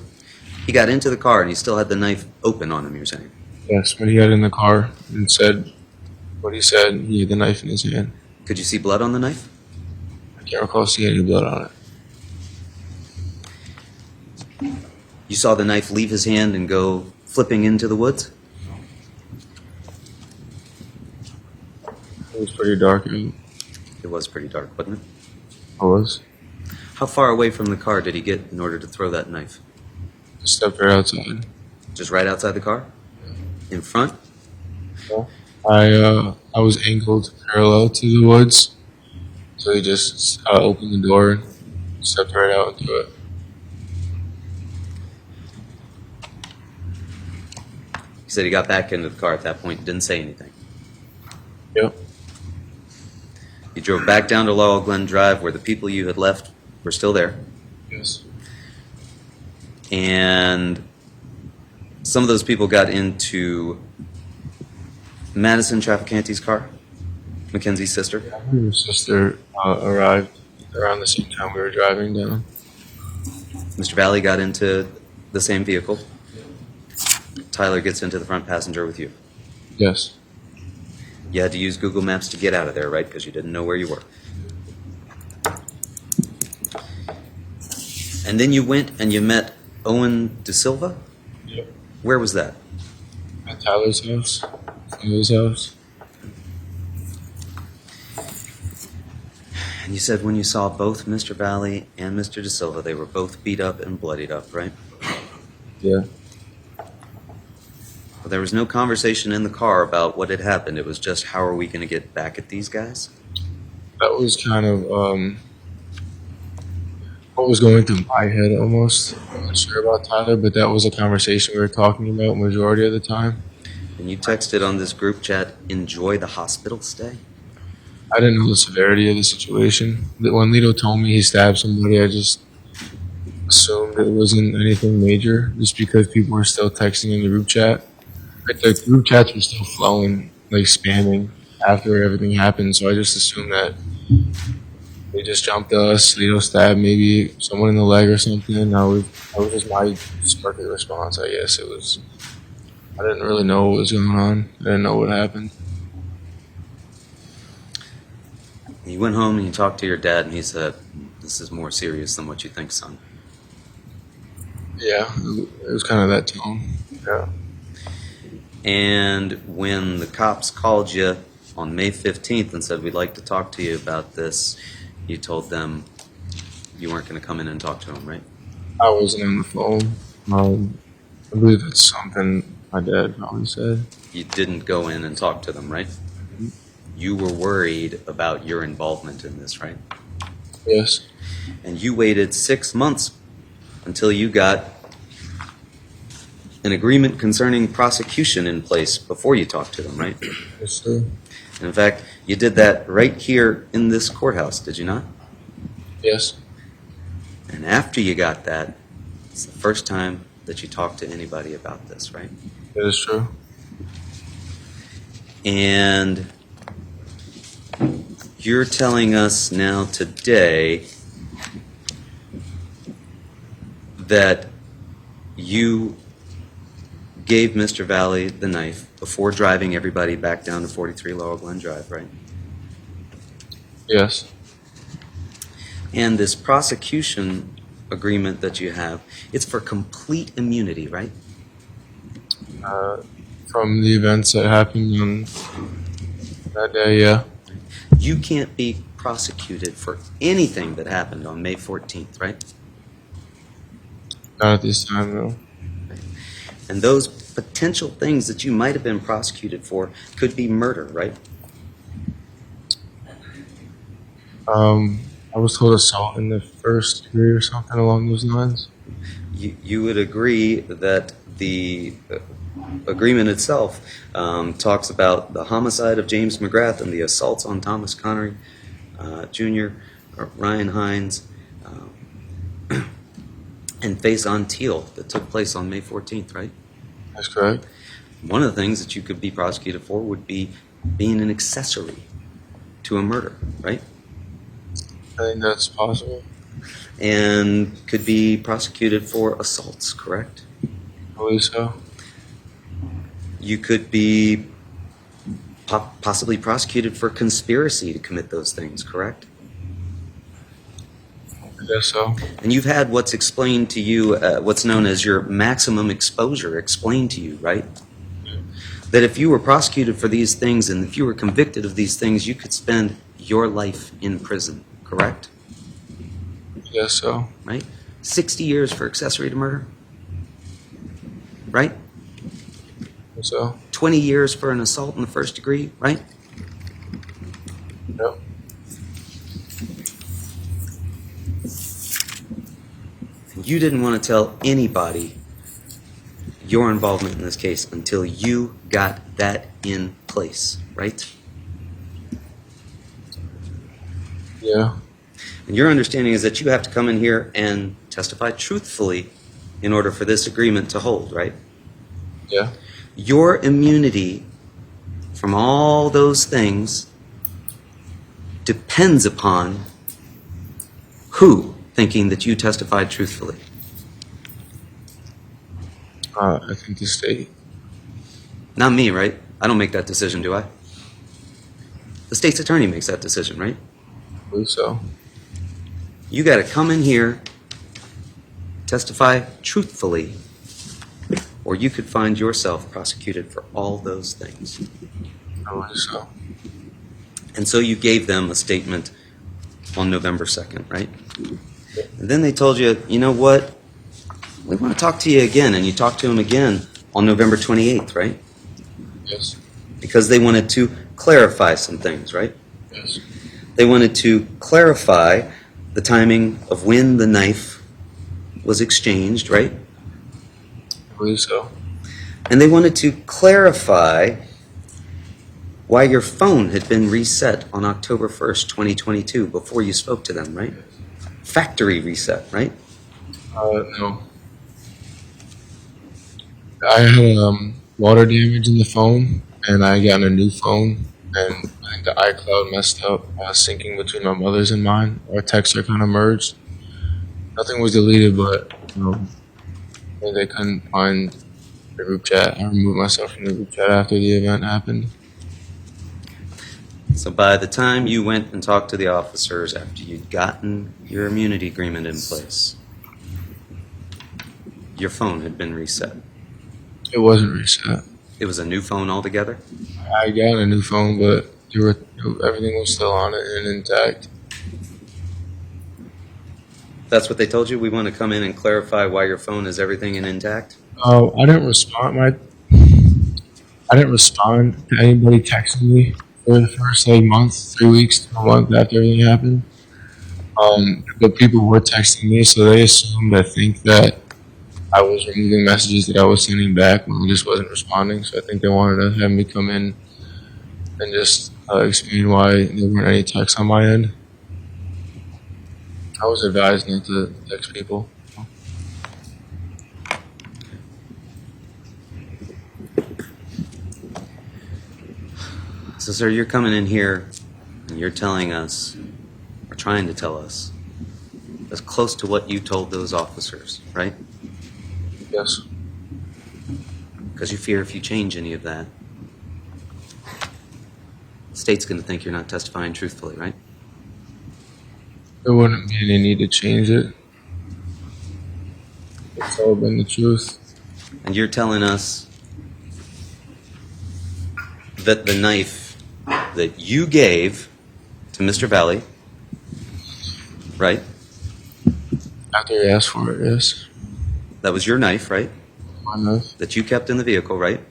He got into the car and he still had the knife open on him, you're saying? Yes, when he got in the car and said what he said, he had the knife in his hand. Could you see blood on the knife? I can't recall seeing any blood on it. You saw the knife leave his hand and go flipping into the woods? It was pretty dark. It It was pretty dark, wasn't it? was. How far away from the car did he get in order to throw that knife? Just stepped right outside. Just right outside the car? In front? I was angled parallel to the woods, so he just opened the door and stepped right out into it. He said he got back into the car at that point and didn't say anything. Yep. You drove back down to Laurel Glen Drive where the people you had left were still there. Yes. And some of those people got into Madison Traficante's car, Mackenzie's sister. Her sister arrived around the same time we were driving down. Mr. Valle got into the same vehicle. Tyler gets into the front passenger with you. Yes. You had to use Google Maps to get out of there, right? Because you didn't know where you were. And then you went and you met Owen De Silva? Yep. Where was that? At Tyler's house. Tyler's house. And you said when you saw both Mr. Valle and Mr. De Silva, they were both beat up and bloodied up, right? Yeah. Well, there was no conversation in the car about what had happened. It was just, how are we going to get back at these guys? That was kind of what was going through my head almost. I'm not sure about Tyler, but that was a conversation we were talking about majority of the time. And you texted on this group chat, enjoy the hospital stay? I didn't know the severity of the situation. When Lito told me he stabbed somebody, I just assumed it wasn't anything major, just because people were still texting in the group chat. Like, the group chats were still flowing, like spamming after everything happened, so I just assumed that they just jumped us. Lito stabbed maybe someone in the leg or something. That was just my market response, I guess. I didn't really know what was going on. I didn't know what happened. You went home and you talked to your dad, and he said, this is more serious than what you think, son. Yeah, it was kind of that tone. Yeah. And when the cops called you on May 15th and said, we'd like to talk to you about this, you told them you weren't going to come in and talk to them, right? I wasn't on the phone. I believe that's something my dad probably said. You didn't go in and talk to them, right? You were worried about your involvement in this, right? Yes. And you waited 6 months until you got an agreement concerning prosecution in place before you talked to them, right? Yes, sir. In fact, you did that right here in this courthouse, did you not? Yes. And after you got that, it's the first time that you talked to anybody about this, right? That is true. And you're telling us now today that you gave Mr. Valle the knife before driving everybody back down to 43 Laurel Glen Drive, right? Yes. And this prosecution agreement that you have, it's for complete immunity, right? From the events that happened on that day, yeah. You can't be prosecuted for anything that happened on May 14th, right? Not at this time, though. And those potential things that you might have been prosecuted for could be murder, right? I was told assault in the first degree or something along those lines. You would agree that the agreement itself talks about the homicide of James McGrath and the assaults on Thomas Connery Jr., Ryan Heinz, and Face on Teal that took place on May 14th, right? That's correct. One of the things that you could be prosecuted for would be being an accessory to a murder, right? I think that's possible. And could be prosecuted for assaults, correct? I believe so. You could be possibly prosecuted for conspiracy to commit those things, correct? I guess so. And you've had what's explained to you, what's known as your maximum exposure explained to you, right? That if you were prosecuted for these things and if you were convicted of these things, you could spend your life in prison, correct? I guess so. Right? 60 years for accessory to murder, right? I think so. 20 years for an assault in the first degree, right? Yep. You didn't want to tell anybody your involvement in this case until you got that in place, right? Yeah. And your understanding is that you have to come in here and testify truthfully in order for this agreement to hold, right? Yeah. Your immunity from all those things depends upon who thinking that you testified truthfully. I think the state. Not me, right? I don't make that decision, do I? The state's attorney makes that decision, right? I believe so. You got to come in here, testify truthfully, or you could find yourself prosecuted for all those things. I believe so. And so you gave them a statement on November 2nd, right? And then they told you, you know what? We want to talk to you again. And you talked to them again on November 28th, right? Yes. Because they wanted to clarify some things, right? Yes. They wanted to clarify the timing of when the knife was exchanged, right? I believe so. And they wanted to clarify why your phone had been reset on October 1st, 2022, before you spoke to them, right? Factory reset, right? No. I had water damage in the phone, and I got a new phone, and I think the iCloud messed up. Syncing between my mother's and mine. Our texts are kind of merged. Nothing was deleted, but they couldn't find the group chat. I removed myself from the group chat after the event happened. So by the time you went and talked to the officers after you'd gotten your immunity agreement in place, your phone had been reset. It wasn't reset. It was a new phone altogether? I got a new phone, but everything was still on it and intact. That's what they told you? We want to come in and clarify why your phone is everything and intact? I didn't respond. I didn't respond to anybody texting me for the first month, 3 weeks to a month after everything happened. But people were texting me, so they assumed, I think, that I was removing messages that I was sending back when I just wasn't responding. So I think they wanted to have me come in and just explain why there weren't any texts on my end. I was advised not to text people. So, sir, you're coming in here and you're telling us, or trying to tell us, as close to what you told those officers, right? Yes. Because you fear if you change any of that, the state's going to think you're not testifying truthfully, right? There wouldn't be any need to change it. It's all been the truth. And you're telling us that the knife that you gave to Mr. Valle, right? After he asked for it, yes. That was your knife, right? My knife. That you kept in the vehicle, right?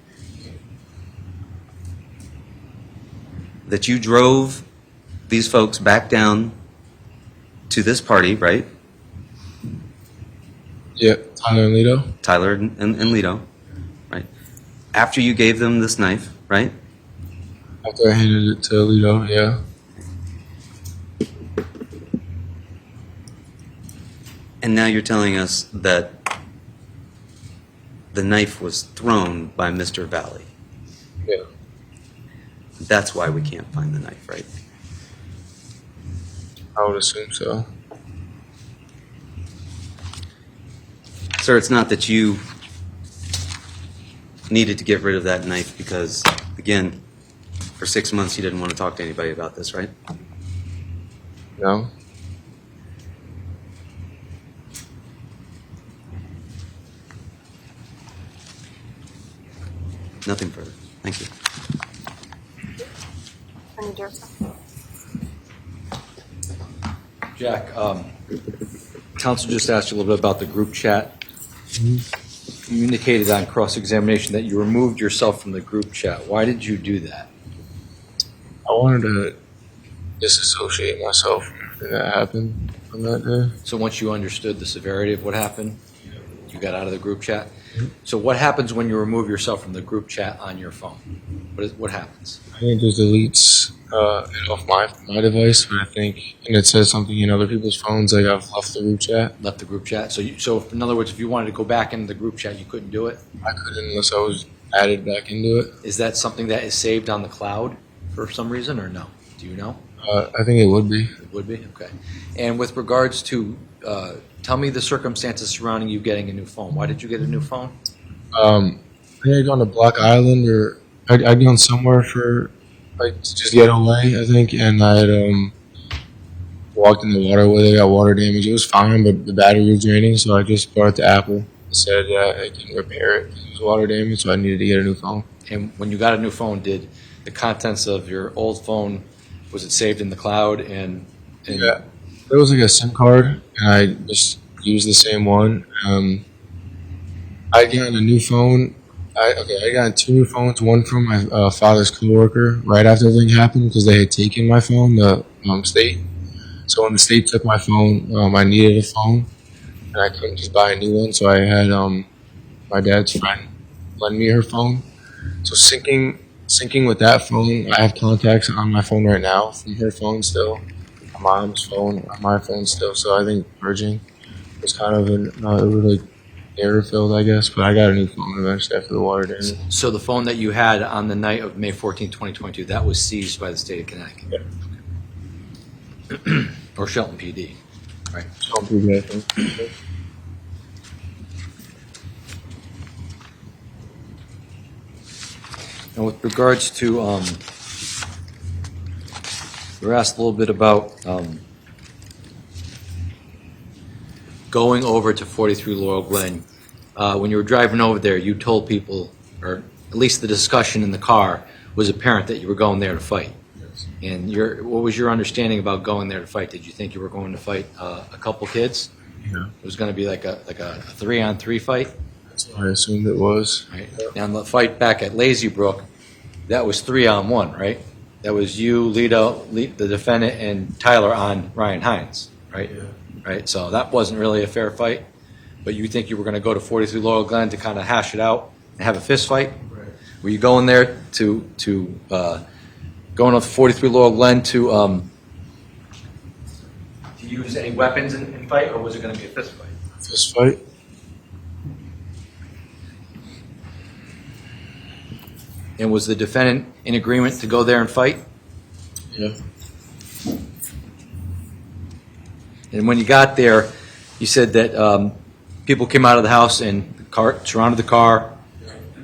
That you drove these folks back down to this party, right? Yeah, Tyler and Lito. Tyler and Lito, right? After you gave them this knife, right? After I handed it to Lito, yeah. And now you're telling us that the knife was thrown by Mr. Valle. Yeah. That's why we can't find the knife, right? I would assume so. Sir, it's not that you needed to get rid of that knife because, again, for 6 months you didn't want to talk to anybody about this, right? No? Nothing further. Thank you. Attorney Durso. Jack, counsel just asked you a little bit about the group chat. You indicated on cross-examination that you removed yourself from the group chat. Why did you do that? I wanted to disassociate myself from everything that happened on that day. So once you understood the severity of what happened, you got out of the group chat? So what happens when you remove yourself from the group chat on your phone? What happens? I think it just deletes it off my device, but I think, and it says something in other people's phones, like I've left the group chat. Left the group chat? So in other words, if you wanted to go back into the group chat, you couldn't do it? I couldn't unless I was added back into it. Is that something that is saved on the cloud for some reason or no? Do you know? I think it would be. It would be? Okay. And with regards to, tell me the circumstances surrounding you getting a new phone. Why did you get a new phone? I think I'd gone to Block Island, or I'd gone somewhere for, like, to just get away, I think, and I'd walked in the water where they got water damage. It was fine, but the battery was draining, so I just brought it to Apple. It said I can repair it. It was water damage, so I needed to get a new phone. And when you got a new phone, did the contents of your old phone, was it saved in the cloud? And Yeah, there was like a SIM card, and I just used the same one. I got a new phone. I got 2 new phones. One from my father's coworker right after everything happened because they had taken my phone, the state. So when the state took my phone, I needed a phone, and I couldn't just buy a new one. So I had my dad's friend lend me her phone. So syncing with that phone, I have contacts on my phone right now from her phone still, my mom's phone, on my phone still. So I think merging was kind of it was like error filled, I guess. But I got a new phone eventually after the water damage. so the phone that you had on the night of May 14, 2022, that was seized by the state of Connecticut? Yeah. Or Shelton PD, right? Don't do that, I think. And with regards to, you were asked a little bit about going over to 43 Laurel Glen. When you were driving over there, you told people, or at least the discussion in the car was apparent that you were going there to fight. Yes. And what was your understanding about going there to fight? Did you think you were going to fight a couple kids? Yeah. It was going to be like a 3-on-3 fight? That's what I assumed it was. Right. Now, the fight back at Lazy Brook, that was 3-on-1, right? That was you, Lito, the defendant, and Tyler on Ryan Heinz, right? Yeah. Right. So that wasn't really a fair fight, but you think you were going to go to 43 Laurel Glen to kind of hash it out and have a fist fight? Right. Were you going there to going up 43 Laurel Glen to use any weapons in fight, or was it going to be a fist fight? Fist fight. And was the defendant in agreement to go there and fight? Yeah. And when you got there, you said that people came out of the house and the car surrounded the car,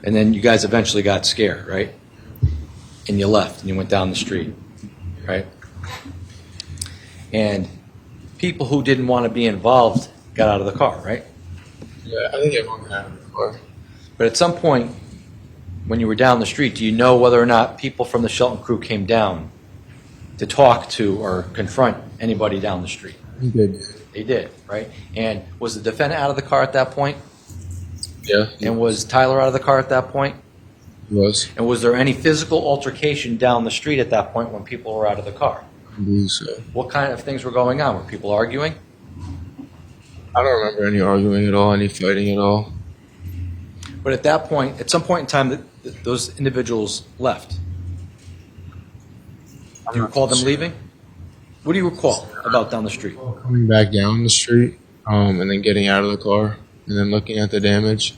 and then you guys eventually got scared, right? And you left and you went down the street, right? And people who didn't want to be involved got out of the car, right? Yeah, I think everyone got out of the car. But at some point, when you were down the street, do you know whether or not people from the Shelton crew came down to talk to or confront anybody down the street? I think they did. They did, right? And was the defendant out of the car at that point? Yeah, And was Tyler out of the car at that point? he was. And was there any physical altercation down the street at that point when people were out of the car? I believe so. What kind of things were going on? Were people arguing? I don't remember any arguing at all, any fighting at all. But at that point, at some point in time, those individuals left. Do you recall them leaving? What do you recall about down the street? Coming back down the street, and then getting out of the car, and then looking at the damage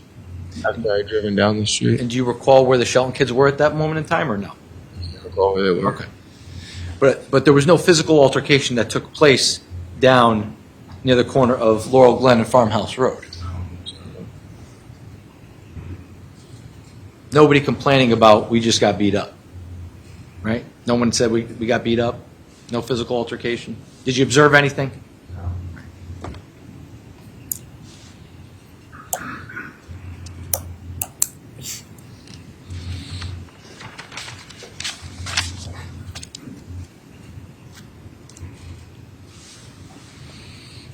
after I had driven down the street. And do you recall where the Shelton kids were at that moment in time or no? I don't recall where they were. Okay. But there was no physical altercation that took place down near the corner of Laurel Glen and Farmhouse Road. Nobody complaining about we just got beat up, right? No one said we got beat up. No physical altercation. Did you observe anything?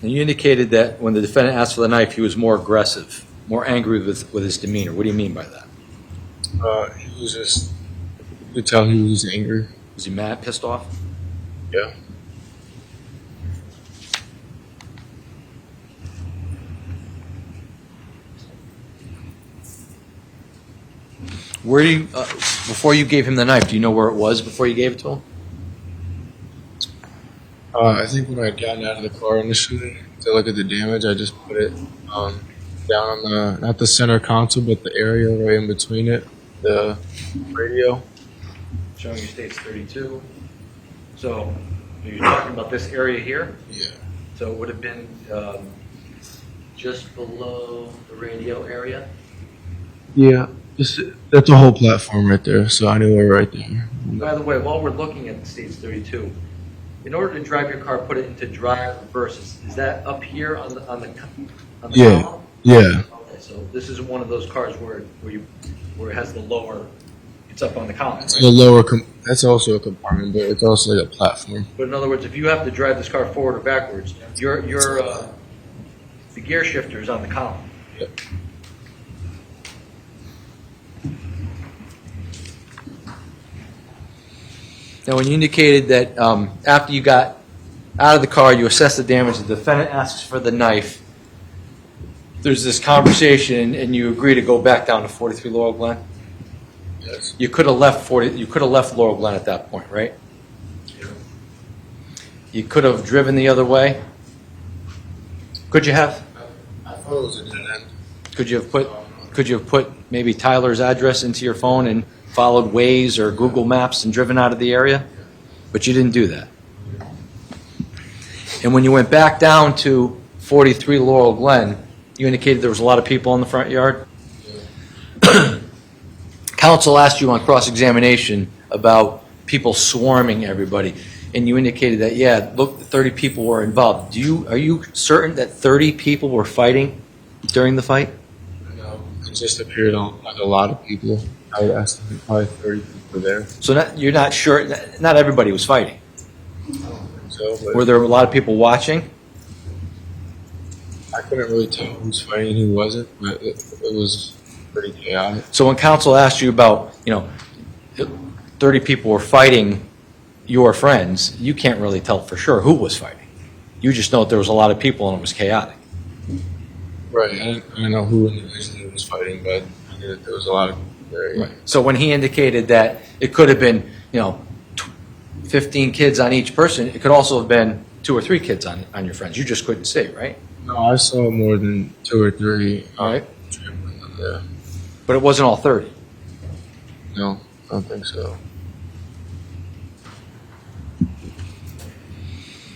And you indicated that when the defendant asked for the knife, he was more aggressive, more angry with his demeanor. What do you mean by that? He was just, you could tell he was angry. Was he mad, pissed off? Yeah. Where do you, before you gave him the knife, do you know where it was before you gave it to him? I think when I had gotten out of the car initially to look at the damage, I just put it down on the, not the center console, but the area right in between it, the radio. Showing you states 32. So you're talking about this area here? Yeah. So it would have been just below the radio area? Yeah. Just, that's a whole platform right there, so I knew we were right there. By the way, while we're looking at states 32, in order to drive your car, put it into drive reverse. Is that up here on the Yeah. column? Yeah. Okay, so this isn't one of those cars where it has the lower. It's up on the column. It's a lower, that's also a compartment, but it's also like a platform. But in other words, if you have to drive this car forward or backwards, the gear shifter is on the column. Yep. Now, when you indicated that after you got out of the car, you assessed the damage, the defendant asks for the knife, there's this conversation, and you agree to go back down to 43 Laurel Glen? Yes. You could have left Laurel Glen at that point, right? Yeah. You could have driven the other way? Could you have? I thought it was a dead end. Could you have put maybe Tyler's address into your phone and followed Waze or Google Maps and driven out of the area? But you didn't do that. And when you went back down to 43 Laurel Glen, you indicated there was a lot of people in the front yard? Yeah. Counsel asked you on cross-examination about people swarming everybody, and you indicated that, yeah, look, 30 people were involved. Are you certain that 30 people were fighting during the fight? No, it just appeared like a lot of people. I asked them, probably 30 people there. So you're not sure, not everybody was fighting. I don't think so, but Were there a lot of people watching? I couldn't really tell who was fighting and who wasn't, but it was pretty chaotic. So when counsel asked you about, 30 people were fighting your friends, you can't really tell for sure who was fighting. You just know that there was a lot of people and it was chaotic. Right. I didn't know who individually was fighting, but I knew that there was a lot of people there. Yeah. Right. So when he indicated that it could have been, 15 kids on each person. It could also have been 2 or 3 kids on your friends. You just couldn't see, right? No, I saw more than 2 or 3. All right. Yeah. But it wasn't all 30. No, I don't think so.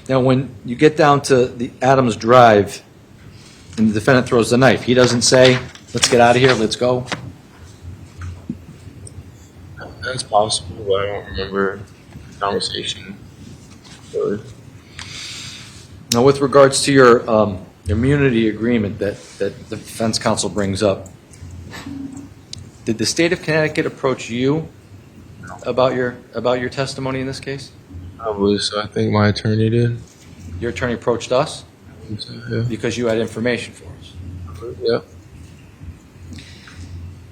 Now, when you get down to the Adams Drive and the defendant throws the knife, he doesn't say, let's get out of here, let's go. That's possible, but I don't remember the conversation. Really. Now, with regards to your immunity agreement that the defense counsel brings up, did the state of Connecticut approach you about your testimony in this case? I believe so. I think my attorney did. Your attorney approached us I think so, yeah. because you had information for us. Yep.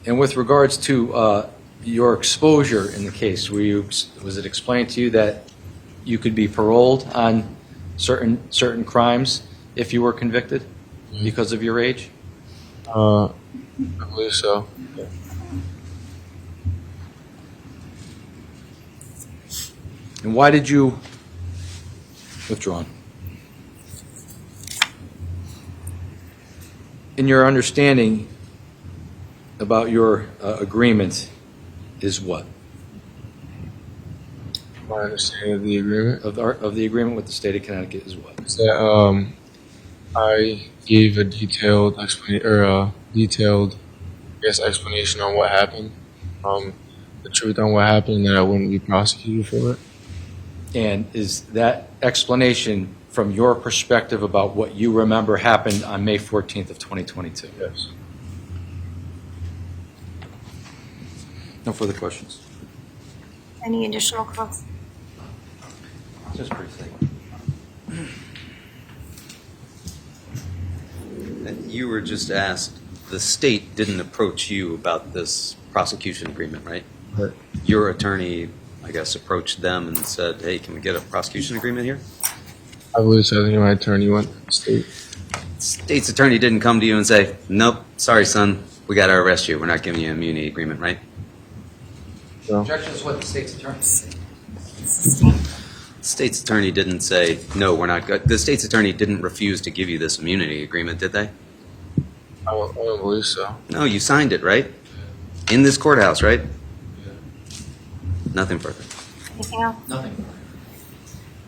And with regards to your exposure in the case, was it explained to you that you could be paroled on certain crimes if you were convicted because of your age? I believe so. Yeah. And why did you withdraw? In your understanding about your agreement is what? My understanding of the agreement Of the agreement with the state of Connecticut is what? is that I gave a detailed explanation on what happened, the truth on what happened, and that I wouldn't be prosecuted for it. And is that explanation from your perspective about what you remember happened on May 14th of 2022? Yes. No further questions. Any additional comments? Just briefly. You were just asked, the state didn't approach you about this prosecution agreement, right? Right. Your attorney, I guess, approached them and said, hey, can we get a prosecution agreement here? I believe so. I think my attorney went to the state. State's attorney didn't come to you and say, nope, sorry, son, we got to arrest you. We're not giving you an immunity agreement, right? No. Objection is what the state's attorney said. State's attorney didn't say, no, we're not good. The state's attorney didn't refuse to give you this immunity agreement, did they? I don't believe so. No, you signed it, right? In this courthouse, right? Nothing further. Anything else? Nothing.